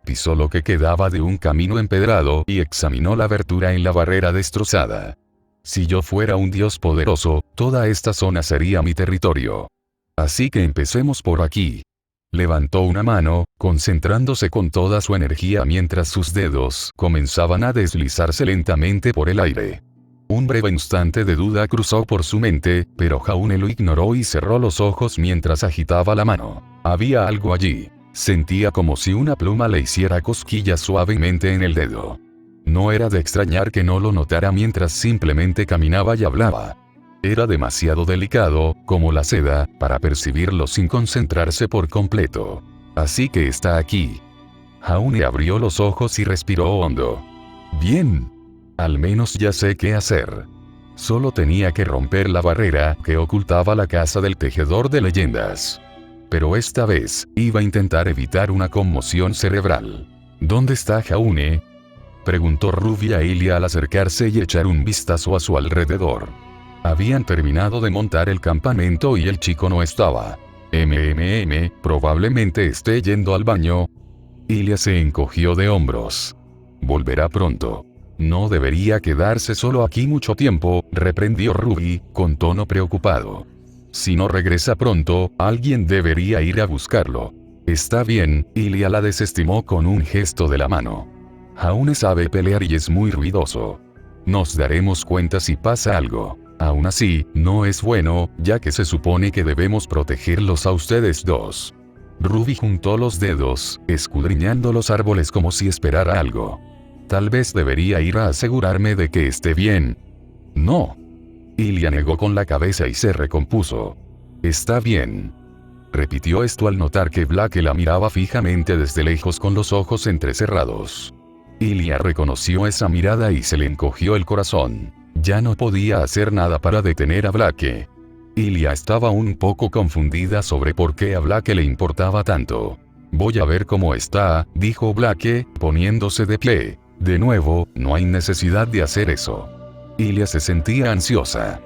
Pisó lo que quedaba de un camino empedrado y examinó la abertura en la barrera destrozada. Si yo fuera un dios poderoso, toda esta zona sería mi territorio. Así que empecemos por aquí. Levantó una mano, concentrándose con toda su energía mientras sus dedos comenzaban a deslizarse lentamente por el aire. Un breve instante de duda cruzó por su mente, pero Jaune lo ignoró y cerró los ojos mientras agitaba la mano. Había algo allí. Sentía como si una pluma le hiciera cosquillas suavemente en el dedo. No era de extrañar que no lo notara mientras simplemente caminaba y hablaba. Era demasiado delicado, como la seda, para percibirlo sin concentrarse por completo. Así que está aquí. Jaune abrió los ojos y respiró hondo. Bien. Al menos ya sé qué hacer. Solo tenía que romper la barrera que ocultaba la casa del tejedor de leyendas. Pero esta vez, iba a intentar evitar una conmoción cerebral. ¿Dónde está Jaune?, preguntó Rubia Ilia al acercarse y echar un vistazo a su alrededor. Habían terminado de montar el campamento y el chico no estaba. Probablemente esté yendo al baño. Ilia se encogió de hombros. Volverá pronto. No debería quedarse solo aquí mucho tiempo, reprendió Ruby, con tono preocupado. Si no regresa pronto, alguien debería ir a buscarlo. Está bien, Ilia la desestimó con un gesto de la mano. Jaune sabe pelear y es muy ruidoso. Nos daremos cuenta si pasa algo. Aún así, no es bueno, ya que se supone que debemos protegerlos a ustedes dos. Ruby juntó los dedos, escudriñando los árboles como si esperara algo. Tal vez debería ir a asegurarme de que esté bien. No. Ilia negó con la cabeza y se recompuso. Está bien. Repitió esto al notar que Blake la miraba fijamente desde lejos con los ojos entrecerrados. Ilia reconoció esa mirada y se le encogió el corazón. Ya no podía hacer nada para detener a Blake. Ilia estaba un poco confundida sobre por qué a Blake le importaba tanto. Voy a ver cómo está, dijo Blake, poniéndose de pie. De nuevo, no hay necesidad de hacer eso. Ilia se sentía ansiosa.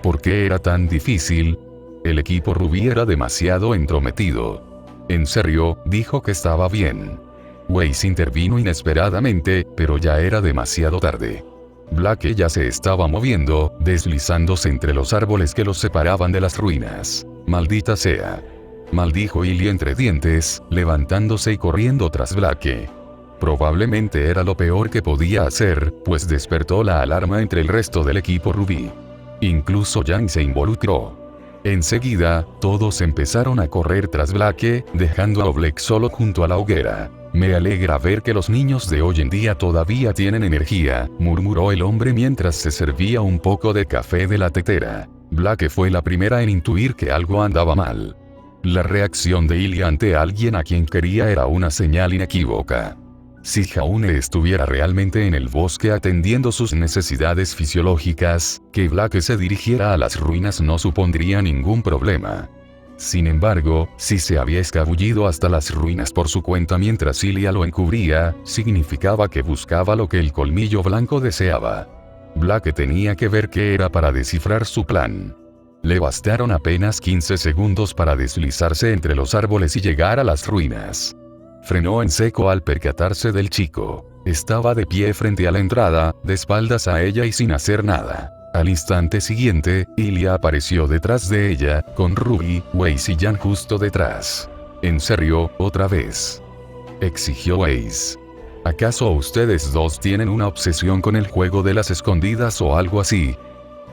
¿Por qué era tan difícil? El equipo rubí era demasiado entrometido. En serio, dijo que estaba bien. Weiss intervino inesperadamente, pero ya era demasiado tarde. Blake ya se estaba moviendo, deslizándose entre los árboles que los separaban de las ruinas. Maldita sea. Maldijo Ilia entre dientes, levantándose y corriendo tras Blake. Probablemente era lo peor que podía hacer, pues despertó la alarma entre el resto del equipo rubí. Incluso Yang se involucró. Enseguida, todos empezaron a correr tras Blake, dejando a Oblek solo junto a la hoguera. Me alegra ver que los niños de hoy en día todavía tienen energía, murmuró el hombre mientras se servía un poco de café de la tetera. Blake fue la primera en intuir que algo andaba mal. La reacción de Ilia ante alguien a quien quería era una señal inequívoca. Si Jaune estuviera realmente en el bosque atendiendo sus necesidades fisiológicas, que Blake se dirigiera a las ruinas no supondría ningún problema. Sin embargo, si se había escabullido hasta las ruinas por su cuenta mientras Ilia lo encubría, significaba que buscaba lo que el colmillo blanco deseaba. Blake tenía que ver qué era para descifrar su plan. Le bastaron apenas 15 segundos para deslizarse entre los árboles y llegar a las ruinas. Frenó en seco al percatarse del chico. Estaba de pie frente a la entrada, de espaldas a ella y sin hacer nada. Al instante siguiente, Ilia apareció detrás de ella, con Ruby, Weiss y Jan justo detrás. ¿En serio, otra vez?, exigió Weiss. ¿Acaso ustedes dos tienen una obsesión con el juego de las escondidas o algo así?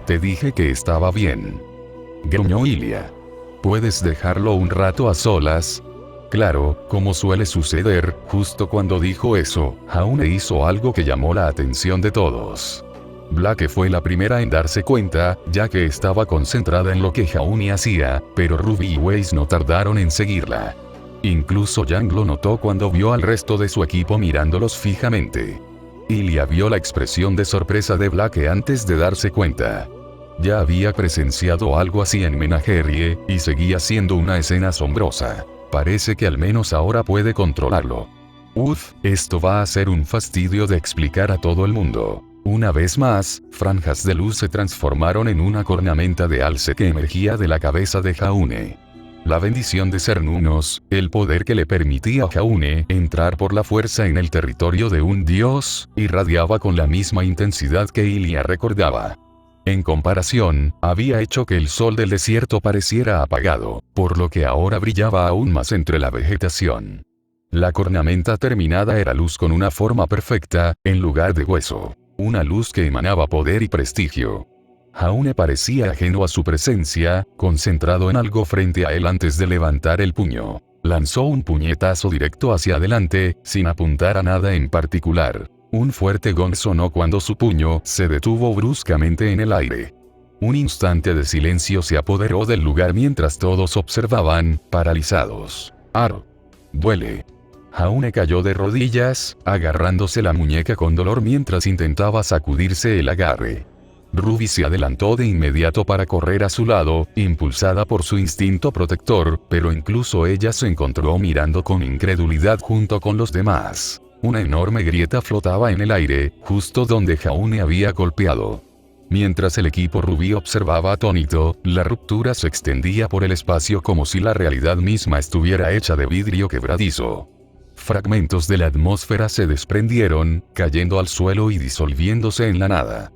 Te dije que estaba bien, gruñó Ilia. ¿Puedes dejarlo un rato a solas? Claro, como suele suceder, justo cuando dijo eso, Jaune hizo algo que llamó la atención de todos. Blake fue la primera en darse cuenta, ya que estaba concentrada en lo que Jaune hacía, pero Ruby y Weiss no tardaron en seguirla. Incluso Yang lo notó cuando vio al resto de su equipo mirándolos fijamente. Ilia vio la expresión de sorpresa de Blake antes de darse cuenta. Ya había presenciado algo así en Menagerie, y seguía siendo una escena asombrosa. Parece que al menos ahora puede controlarlo. Uf, esto va a ser un fastidio de explicar a todo el mundo. Una vez más, franjas de luz se transformaron en una cornamenta de alce que emergía de la cabeza de Jaune. La bendición de Cernunnos, el poder que le permitía a Jaune entrar por la fuerza en el territorio de un dios, irradiaba con la misma intensidad que Ilia recordaba. En comparación, había hecho que el sol del desierto pareciera apagado, por lo que ahora brillaba aún más entre la vegetación. La cornamenta terminada era luz con una forma perfecta, en lugar de hueso. Una luz que emanaba poder y prestigio. Jaune parecía ajeno a su presencia, concentrado en algo frente a él antes de levantar el puño. Lanzó un puñetazo directo hacia adelante, sin apuntar a nada en particular. Un fuerte gong sonó cuando su puño se detuvo bruscamente en el aire. Un instante de silencio se apoderó del lugar mientras todos observaban, paralizados. ¡Ar! ¡Duele! Jaune cayó de rodillas, agarrándose la muñeca con dolor mientras intentaba sacudirse el agarre. Ruby se adelantó de inmediato para correr a su lado, impulsada por su instinto protector, pero incluso ella se encontró mirando con incredulidad junto con los demás. Una enorme grieta flotaba en el aire, justo donde Jaune había golpeado. Mientras el equipo rubí observaba atónito, la ruptura se extendía por el espacio como si la realidad misma estuviera hecha de vidrio quebradizo. Fragmentos de la atmósfera se desprendieron, cayendo al suelo y disolviéndose en la nada.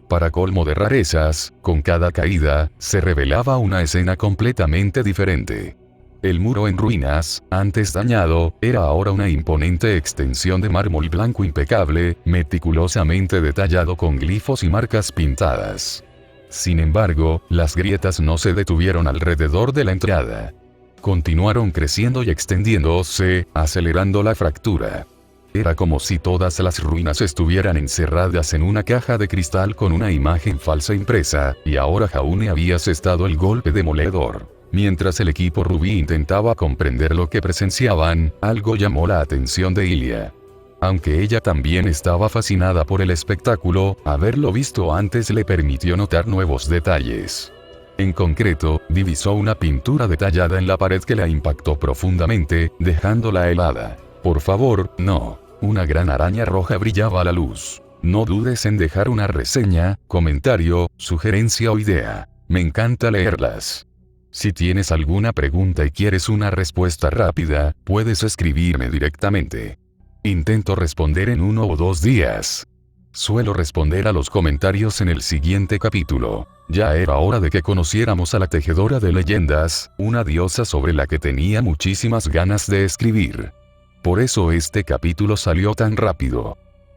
Para colmo de rarezas, con cada caída, se revelaba una escena completamente diferente. El muro en ruinas, antes dañado, era ahora una imponente extensión de mármol blanco impecable, meticulosamente detallado con glifos y marcas pintadas. Sin embargo, las grietas no se detuvieron alrededor de la entrada. Continuaron creciendo y extendiéndose, acelerando la fractura. Era como si todas las ruinas estuvieran encerradas en una caja de cristal con una imagen falsa impresa, y ahora Jaune había asestado el golpe demoledor. Mientras el equipo rubí intentaba comprender lo que presenciaban, algo llamó la atención de Ilia. Aunque ella también estaba fascinada por el espectáculo, haberlo visto antes le permitió notar nuevos detalles. En concreto, divisó una pintura detallada en la pared que la impactó profundamente, dejándola helada. Por favor, no. Una gran araña roja brillaba a la luz. No dudes en dejar una reseña, comentario, sugerencia o idea. Me encanta leerlas. Si tienes alguna pregunta y quieres una respuesta rápida, puedes escribirme directamente. Intento responder en 1 o 2 días. Suelo responder a los comentarios en el siguiente capítulo. Ya era hora de que conociéramos a la tejedora de leyendas, una diosa sobre la que tenía muchísimas ganas de escribir. Por eso este capítulo salió tan rápido.